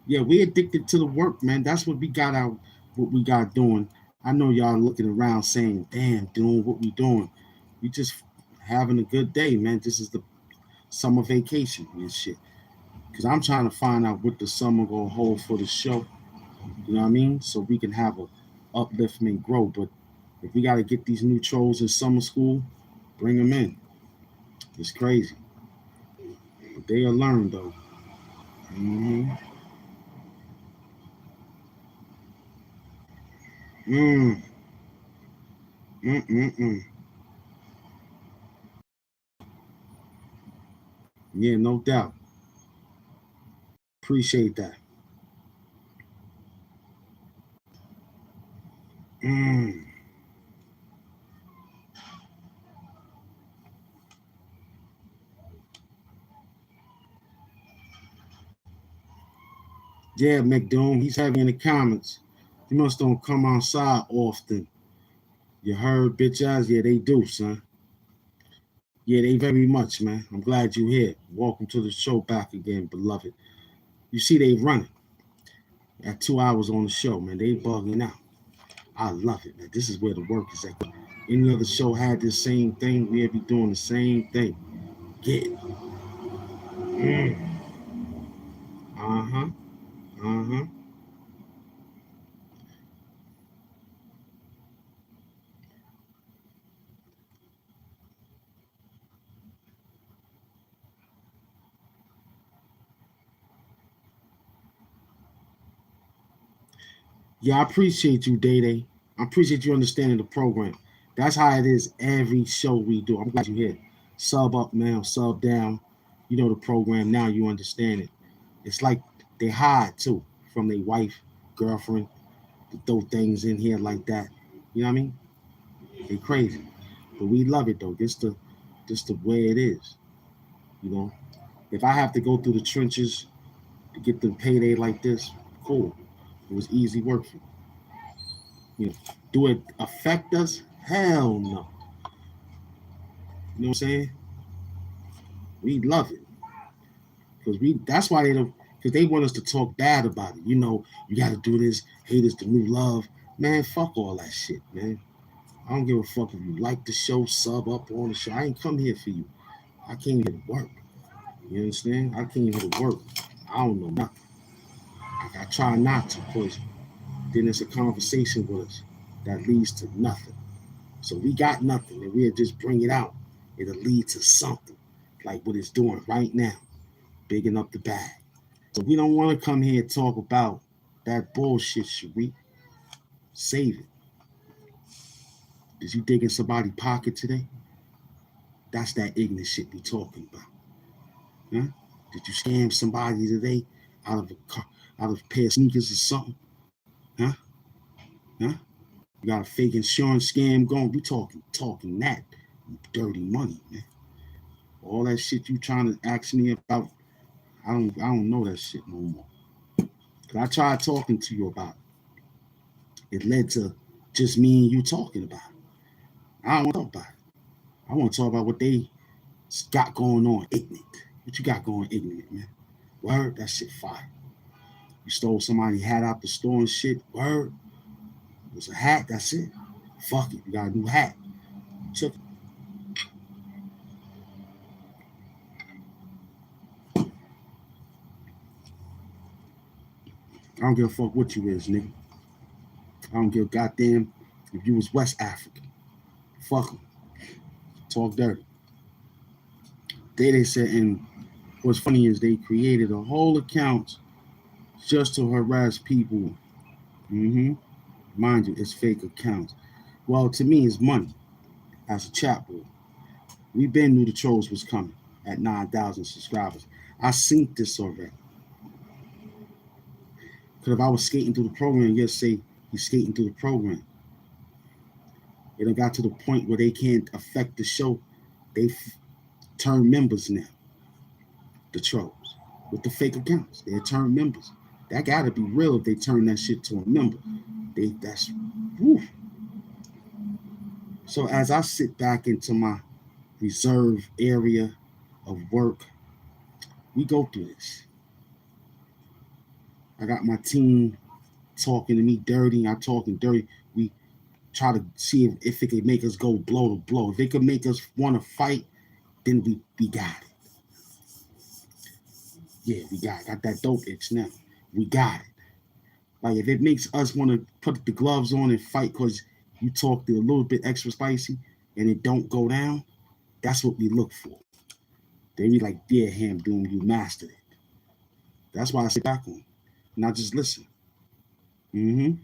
Yeah, we addicted to the work, man. That's what we got out, what we got doing. I know y'all looking around saying, damn, doing what we doing. We just having a good day, man. This is the summer vacation and shit. Because I'm trying to find out what the summer gonna hold for the show. You know what I mean? So we can have a upliftment grow. But if we got to get these new trolls in summer school, bring them in. It's crazy. But they'll learn, though. Mm-hmm. Yeah, no doubt. Appreciate that. Yeah, McDoom, he's heavy in the comments. He must don't come outside often. You heard, bitch ass? Yeah, they do, son. Yeah, they very much, man. I'm glad you here. Welcome to the show back again, beloved. You see, they running. at 2 hours on the show, man. They bugging out. I love it, man. This is where the work is at. Any other show had this same thing, we'd be doing the same thing. Get it. Uh-huh. Uh-huh. Yeah, I appreciate you, Day Day. I appreciate you understanding the program. That's how it is every show we do. I'm glad you're here. Sub up now, sub down. You know the program now, you understand it. It's like they hide too from their wife, girlfriend, to throw things in here like that. You know what I mean? They crazy. But we love it though. This the way it is. You know. If I have to go through the trenches to get the payday like this, cool. It was easy work for me. You know, do it affect us? Hell no. You know what I'm saying? We love it because we. That's why they don't. Because they want us to talk bad about it. You know, you got to do this. Hate is the new love. Man, fuck all that shit, man. I don't give a fuck if you like the show, sub up on the show. I ain't come here for you. I came here to work. You understand? I came here to work. I don't know nothing. I try not to, because then it's a conversation with us that leads to nothing. So we got nothing, and we'll just bring it out. It'll lead to something, like what it's doing right now, bigging up the bag. So we don't want to come here and talk about that bullshit, should we? Save it. Did you dig in somebody's pocket today? That's that ignorant shit we talking about. Huh? Did you scam somebody today out of a car, out of a pair of sneakers or something? Huh? Huh? You got a fake insurance scam going. We talking that dirty money, man. All that shit you trying to ask me about, I don't know that shit no more. Cause I tried talking to you about it. It led to just me and you talking about it. I don't want to talk about it. I want to talk about what they got going on ignorant. What you got going ignorant, man? Word, that shit fire. You stole somebody's hat out the store and shit. Word, it was a hat. That's it. Fuck it, you got a new hat. Took. I don't give a fuck what you is, nigga. I don't give a goddamn if you was West African. Fuck them. Talk dirty. They said, and what's funny is they created a whole account just to harass people. Mm-hmm. Mind you, it's fake accounts. Well, to me, it's money. As a chat board, we been knew the trolls was coming at 9,000 subscribers. I seen this already. Because if I was skating through the program, you'd say he's skating through the program. It done got to the point where they can't affect the show. They turn members now, the trolls, with the fake accounts. They turn members. That gotta be real if they turn that shit to a member. That's whew. So as I sit back into my reserve area of work, we go through this. I got my team talking to me dirty. I'm talking dirty. We try to see if it could make us go blow to blow. If it could make us want to fight, then we got it. Yeah, we got that dope itch now. We got it. Like if it makes us want to put the gloves on and fight because you talked a little bit extra spicy and it don't go down, that's what we look for. They be like, yeah, Hamp, doom, you mastered it. That's why I sit back on, and I just listen. Mm-hmm.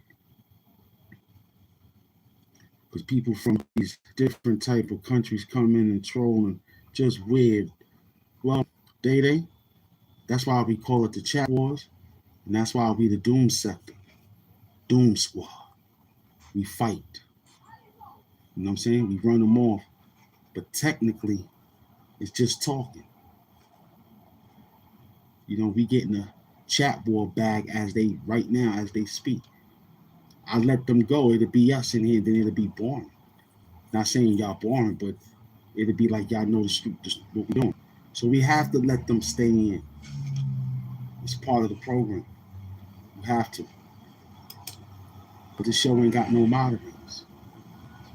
Because people from these different type of countries come in and troll and just weird. Well, they. That's why we call it the chat wars, and that's why we the doom sector, doom squad. We fight. You know what I'm saying? We run them off, but technically, it's just talking. You know, we getting a chat war bag as they right now as they speak. I let them go. It'll be us in here, then it'll be boring. Not saying y'all boring, but it'll be like y'all know the street, what we're doing. So we have to let them stay in. It's part of the program. You have to. But this show ain't got no moderators.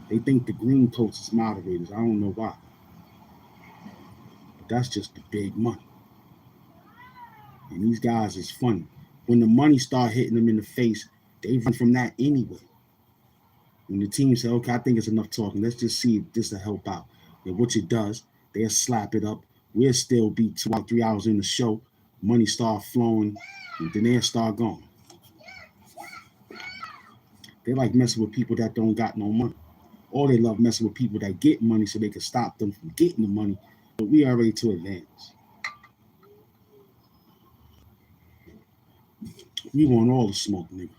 They think the green coats is moderators. I don't know why. But that's just the big money. And these guys is funny. When the money start hitting them in the face, they run from that anyway. When the team say, okay, I think it's enough talking. Let's just see if this will help out. And which it does. They'll slap it up. We'll still be 2 or 3 hours in the show. Money start flowing. And then they'll start going. They like messing with people that don't got no money. Or they love messing with people that get money so they can stop them from getting the money. But we already too advanced. We want all the smoke, nigga.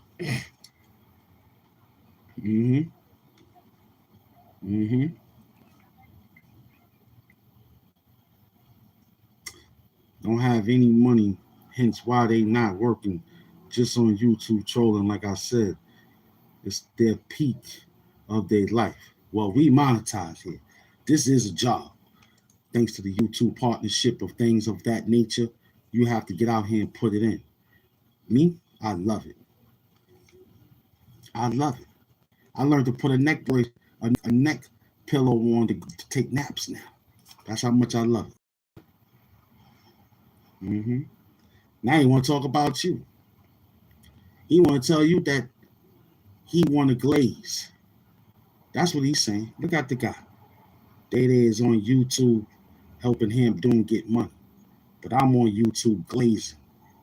Don't have any money, hence why they not working just on YouTube trolling. Like I said, it's their peak of their life. Well, we monetize here. This is a job. Thanks to the YouTube partnership of things of that nature, you have to get out here and put it in. Me, I love it. I love it. I learned to put a neck brace, a neck pillow on to take naps now. That's how much I love it. Now he want to talk about you. He want to tell you that he want to glaze. That's what he's saying. Look at the guy. Day is on YouTube helping him doing get money. But I'm on YouTube glazing.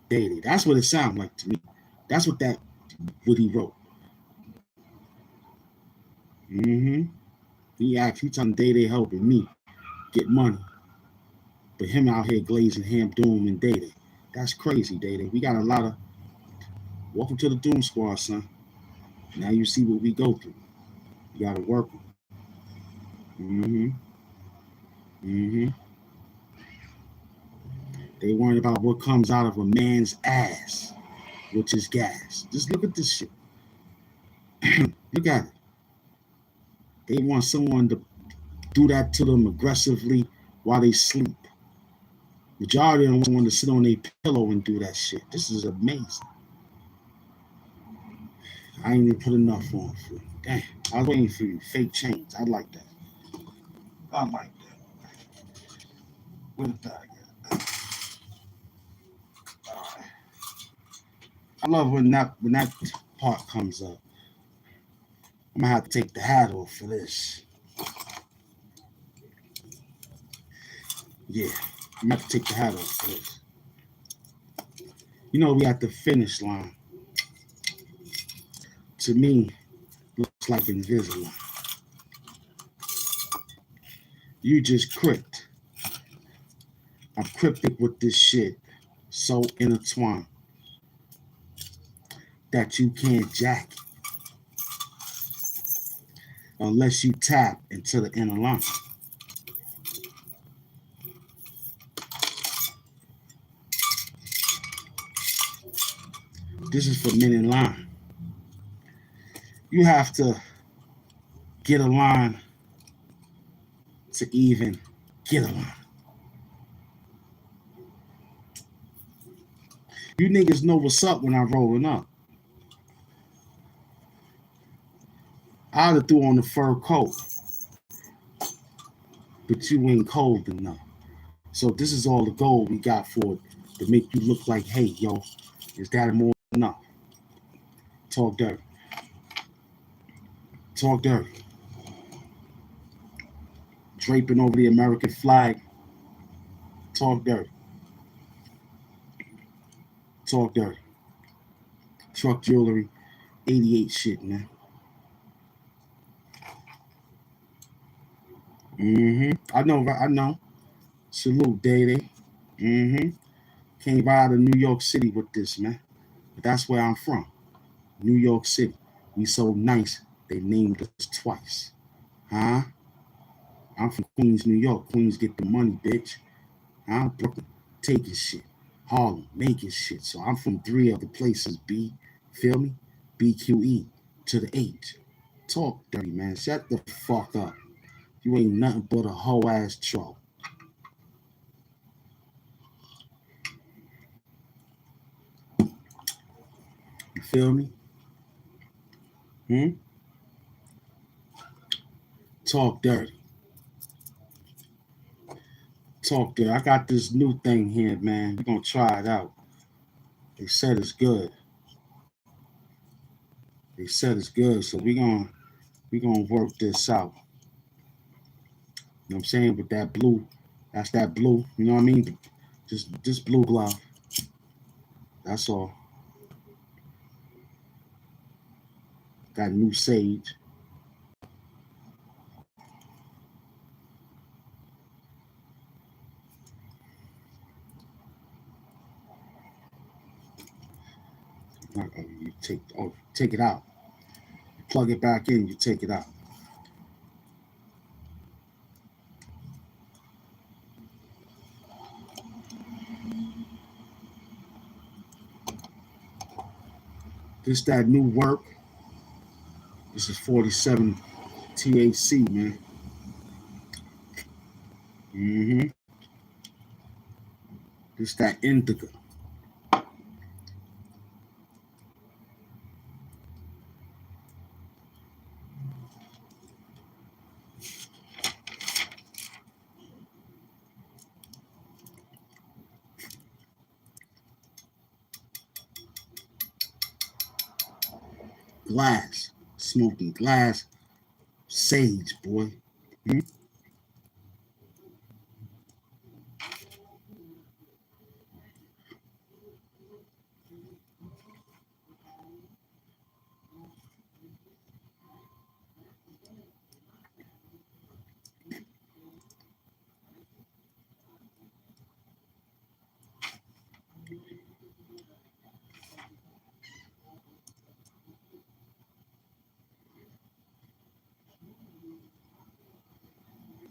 Day. That's what it sounds like to me. That's what he wrote. He telling Day helping me get money. But him out here glazing Hamp, Doom, and Day. That's crazy, Day. We got a lot of... Welcome to the Doom Squad, son. Now you see what we go through. You got to work with. They worrying about what comes out of a man's ass, which is gas. Just look at this shit. Look at it. They want someone to do that to them aggressively while they sleep. Majority of them want to sit on their pillow and do that shit. This is amazing. I ain't even put enough on for you. Damn, I was waiting for you. Fake chains. I like that. I like that. Where the bag at? All right. I love when that part comes up. I'm gonna have to take the hat off for this. Yeah, I'm gonna have to take the hat off for this. You know, we at the finish line. To me, looks like Invisalign. You just crypt. I'm cryptic with this shit. So intertwined that you can't jack it unless you tap into the inner line. This is for men in line. You have to get a line to even get a line. You niggas know what's up when I'm rolling up. I'd have threw on the fur coat, but you ain't cold enough. So this is all the gold we got for it to make you look like, hey, yo, is that more enough? Talk dirty. Talk dirty. Draping over the American flag. Talk dirty. Talk dirty. Truck jewelry, 88 shit, man. I know. Salute, Day. Came by out of New York City with this, man. But that's where I'm from. New York City. We so nice, they named us twice. Huh? I'm from Queens, New York. Queens get the money, bitch. Huh? Brooklyn, taking shit. Harlem, making shit. So I'm from 3 other places, B. Feel me? BQE to the H. Talk dirty, man. Shut the fuck up. You ain't nothing but a hoe ass troll. feel me? Talk dirty. Talk dirty. I got this new thing here, man. We're gonna try it out. They said it's good. They said it's good, so we're gonna work this out. You know what I'm saying? With that blue, that's that blue. You know what I mean? Just blue glove. That's all. Got new sage. You take it out. You plug it back in. You take it out. This that new work. This is 47 THC, man. This that indica. Glass. Smoking glass. Sage, boy.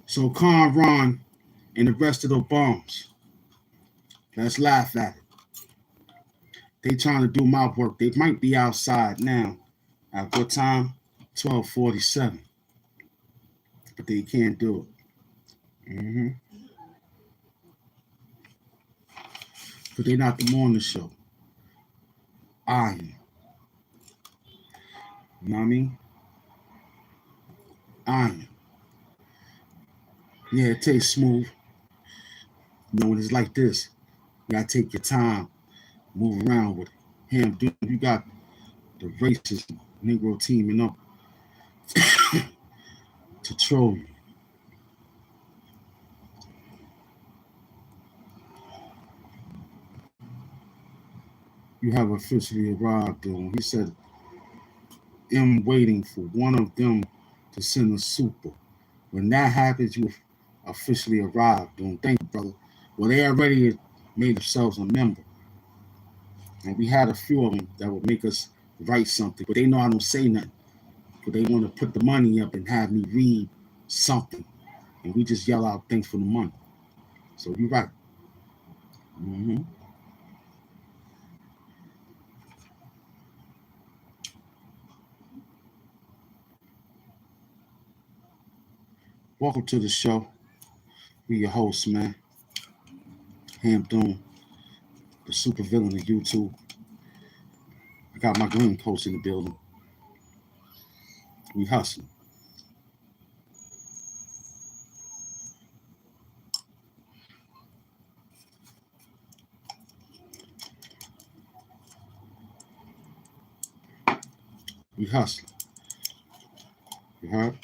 So Conron and the rest of the bums, let's laugh at it. They trying to do my work. They might be outside now. At what time? 12:47. But they can't do it. But they not the morning show. I am. You know what I mean? I am. Yeah, it tastes smooth. You know, when it's like this, you gotta take your time, move around with it. Hamp, dude, you got the racist Negro teaming up to troll you. You have officially arrived, dude. He said, I'm waiting for one of them to send a super. When that happens, you officially arrived, dude. Thank you, brother. Well, they already made themselves a member. And we had a few of them that would make us write something, but they know I don't say nothing. But they want to put the money up and have me read something. And we just yell out thanks for the money. So you're right. Welcome to the show. We your host, man. Hamp, the super villain of YouTube. I got my green post in the building. We hustling. We hustling. You heard?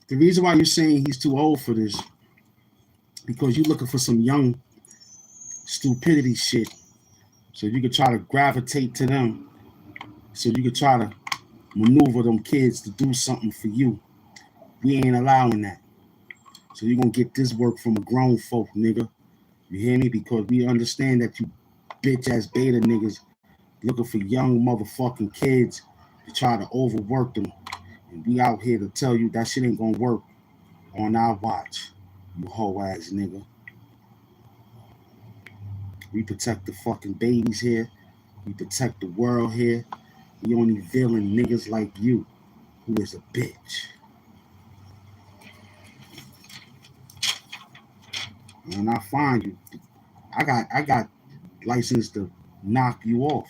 The reason why you're saying he's too old for this, because you're looking for some young stupidity shit. So you could try to gravitate to them. So you could try to maneuver them kids to do something for you. We ain't allowing that. So you're gonna get this work from a grown folk, nigga. You hear me? Because we understand that you bitch ass beta niggas looking for young motherfucking kids to try to overwork them. And we out here to tell you that shit ain't gonna work on our watch. You hoe ass nigga. We protect the fucking babies here. We protect the world here. We only villain niggas like you, who is a bitch. When I find you, I got license to knock you off.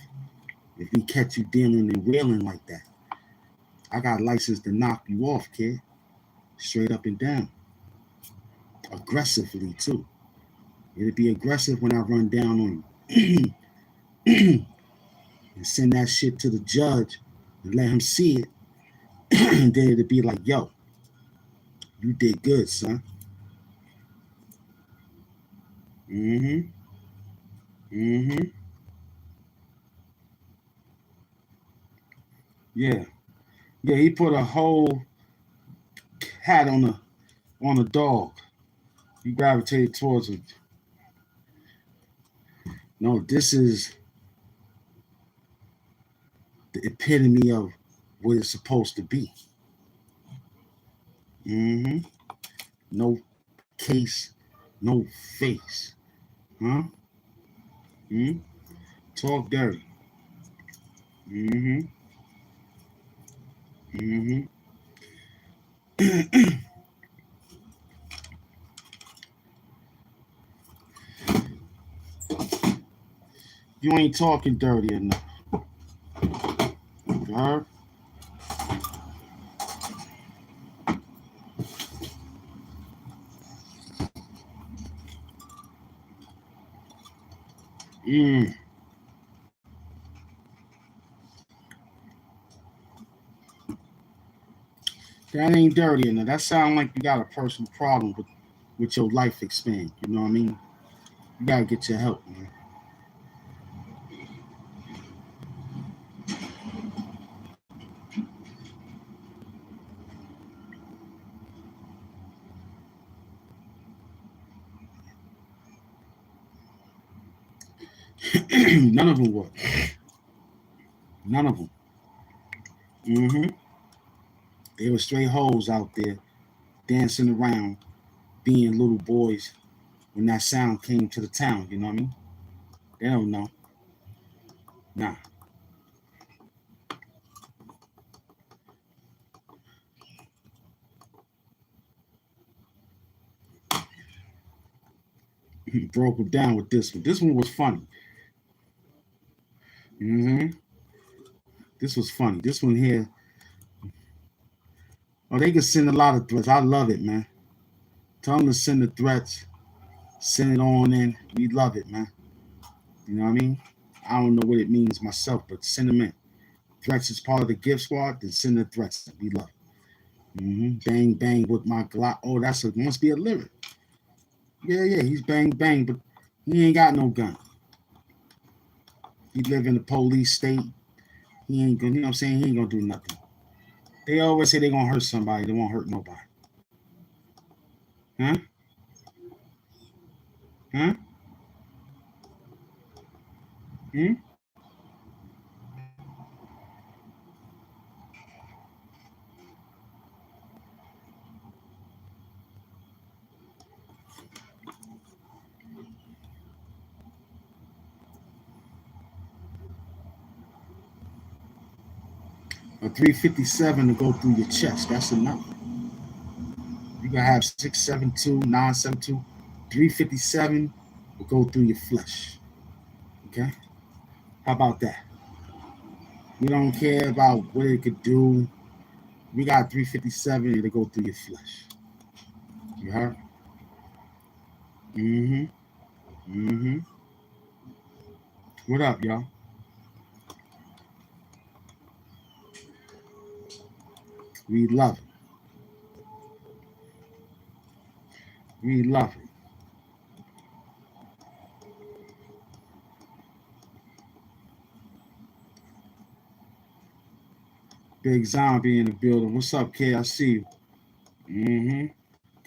If we catch you dealing and wheeling like that, I got license to knock you off, kid. Straight up and down. Aggressively too. It'll be aggressive when I run down on you. And send that shit to the judge and let him see it. And then it'll be like, yo, you did good, son. Mm-hmm. Mm-hmm. Yeah. Yeah, he put a whole hat on a dog. He gravitated towards it. No, this is the epitome of what it's supposed to be. Mm-hmm. No case, no face. Huh? Mm-hmm. Talk dirty. Mm-hmm. Mm-hmm. You ain't talking dirty enough. You heard? Mm. That ain't dirty enough. That sound like you got a personal problem with your life expand. You know what I mean? You gotta get your help, man. None of them were. None of them. Mm-hmm. They were straight hoes out there dancing around, being little boys when that sound came to the town. You know what I mean? They don't know. Nah. Broke them down with this one. This one was funny. Mm-hmm. This was funny. This one here. Oh, they can send a lot of threats. I love it, man. Tell them to send the threats. Send it on in. We love it, man. You know what I mean? I don't know what it means myself, but send them in. Threats is part of the gift squad, then send the threats in. We love it. Bang, bang with my Glock. Oh, must be a lyric. Yeah, yeah, he's bang, bang, but he ain't got no gun. He live in a police state. He ain't gonna, you know what I'm saying? He ain't gonna do nothing. They always say they gonna hurt somebody. They won't hurt nobody. Huh? Huh? Hmm? A 357 to go through your chest. That's enough. You can have 672, 972, 357 will go through your flesh. Okay? How about that? We don't care about what it could do. We got 357 to go through your flesh. You heard? Mm-hmm. Mm-hmm. What up, y'all? We love it. We love it. Big zombie in the building. What's up, kid? I see you. Mm-hmm.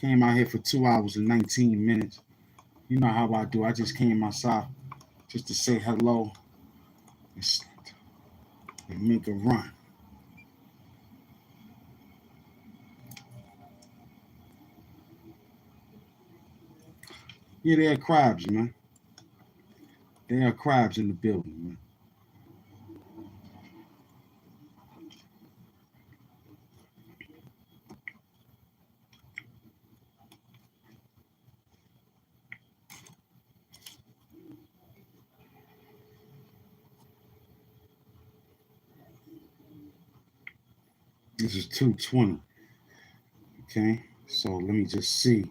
Came out here for 2 hours and 19 minutes. You know how I do. I just came outside just to say hello and make a run. Yeah, they're crabs, man. There are crabs in the building, man. This is 220. Okay, so let me just see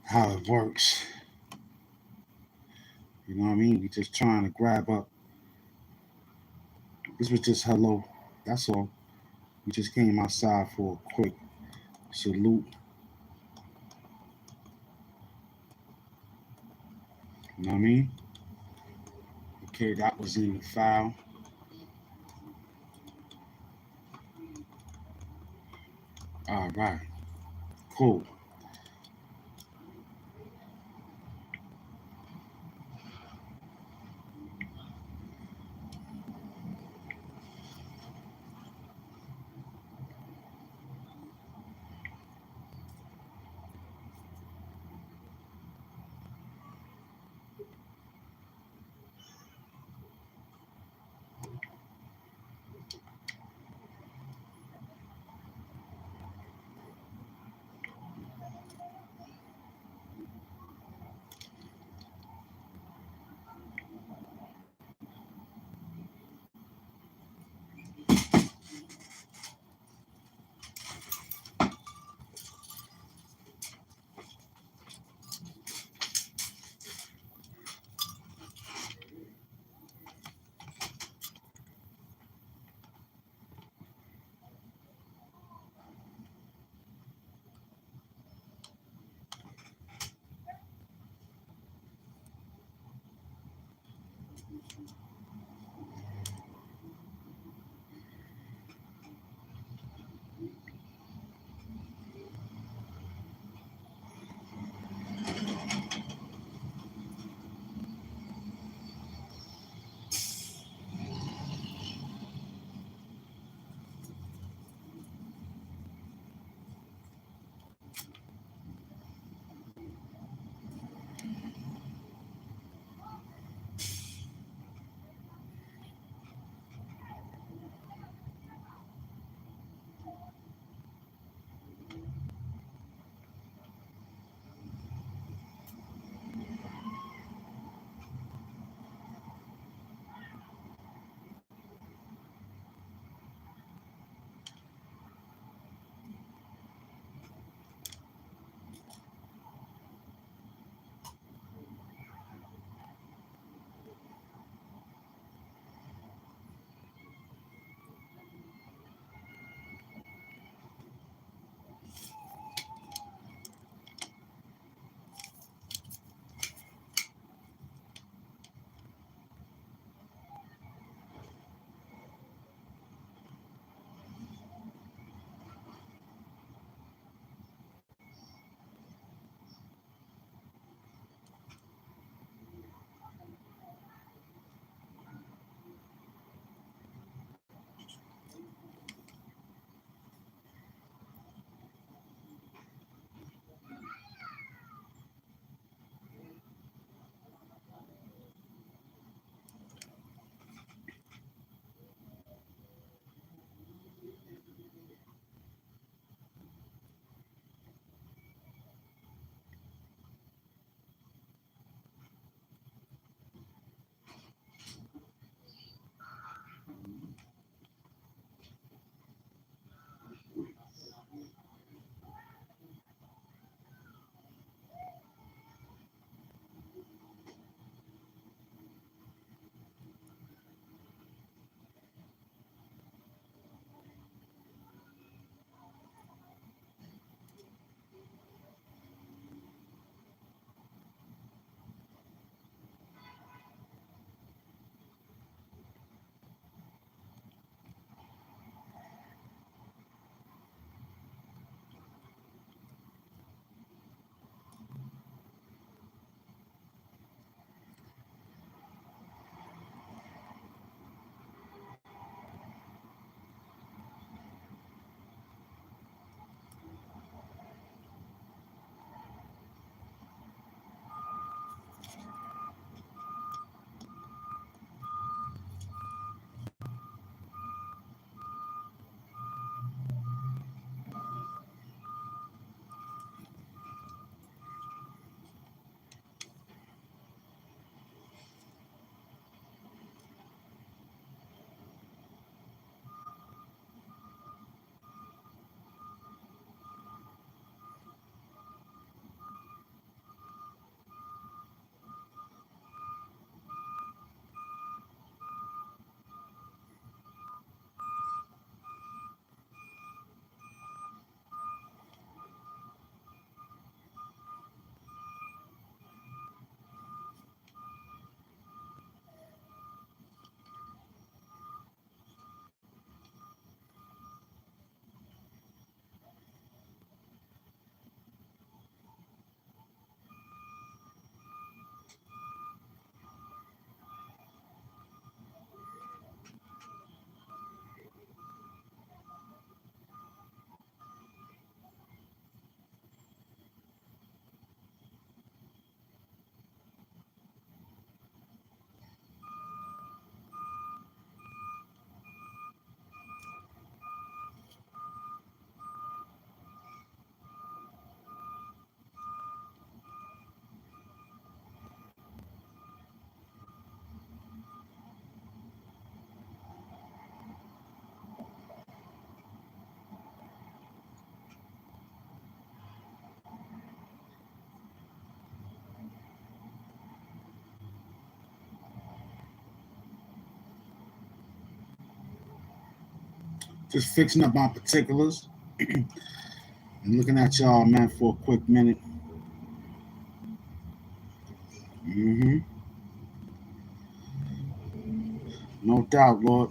how it works. You know what I mean? We just trying to grab up. This was just hello. That's all. We just came outside for a quick salute. You know what I mean? Okay, that was in the file. All right, cool. Just fixing up my particulars. I'm looking at y'all, man, for a quick minute. Mm-hmm. No doubt, Lord.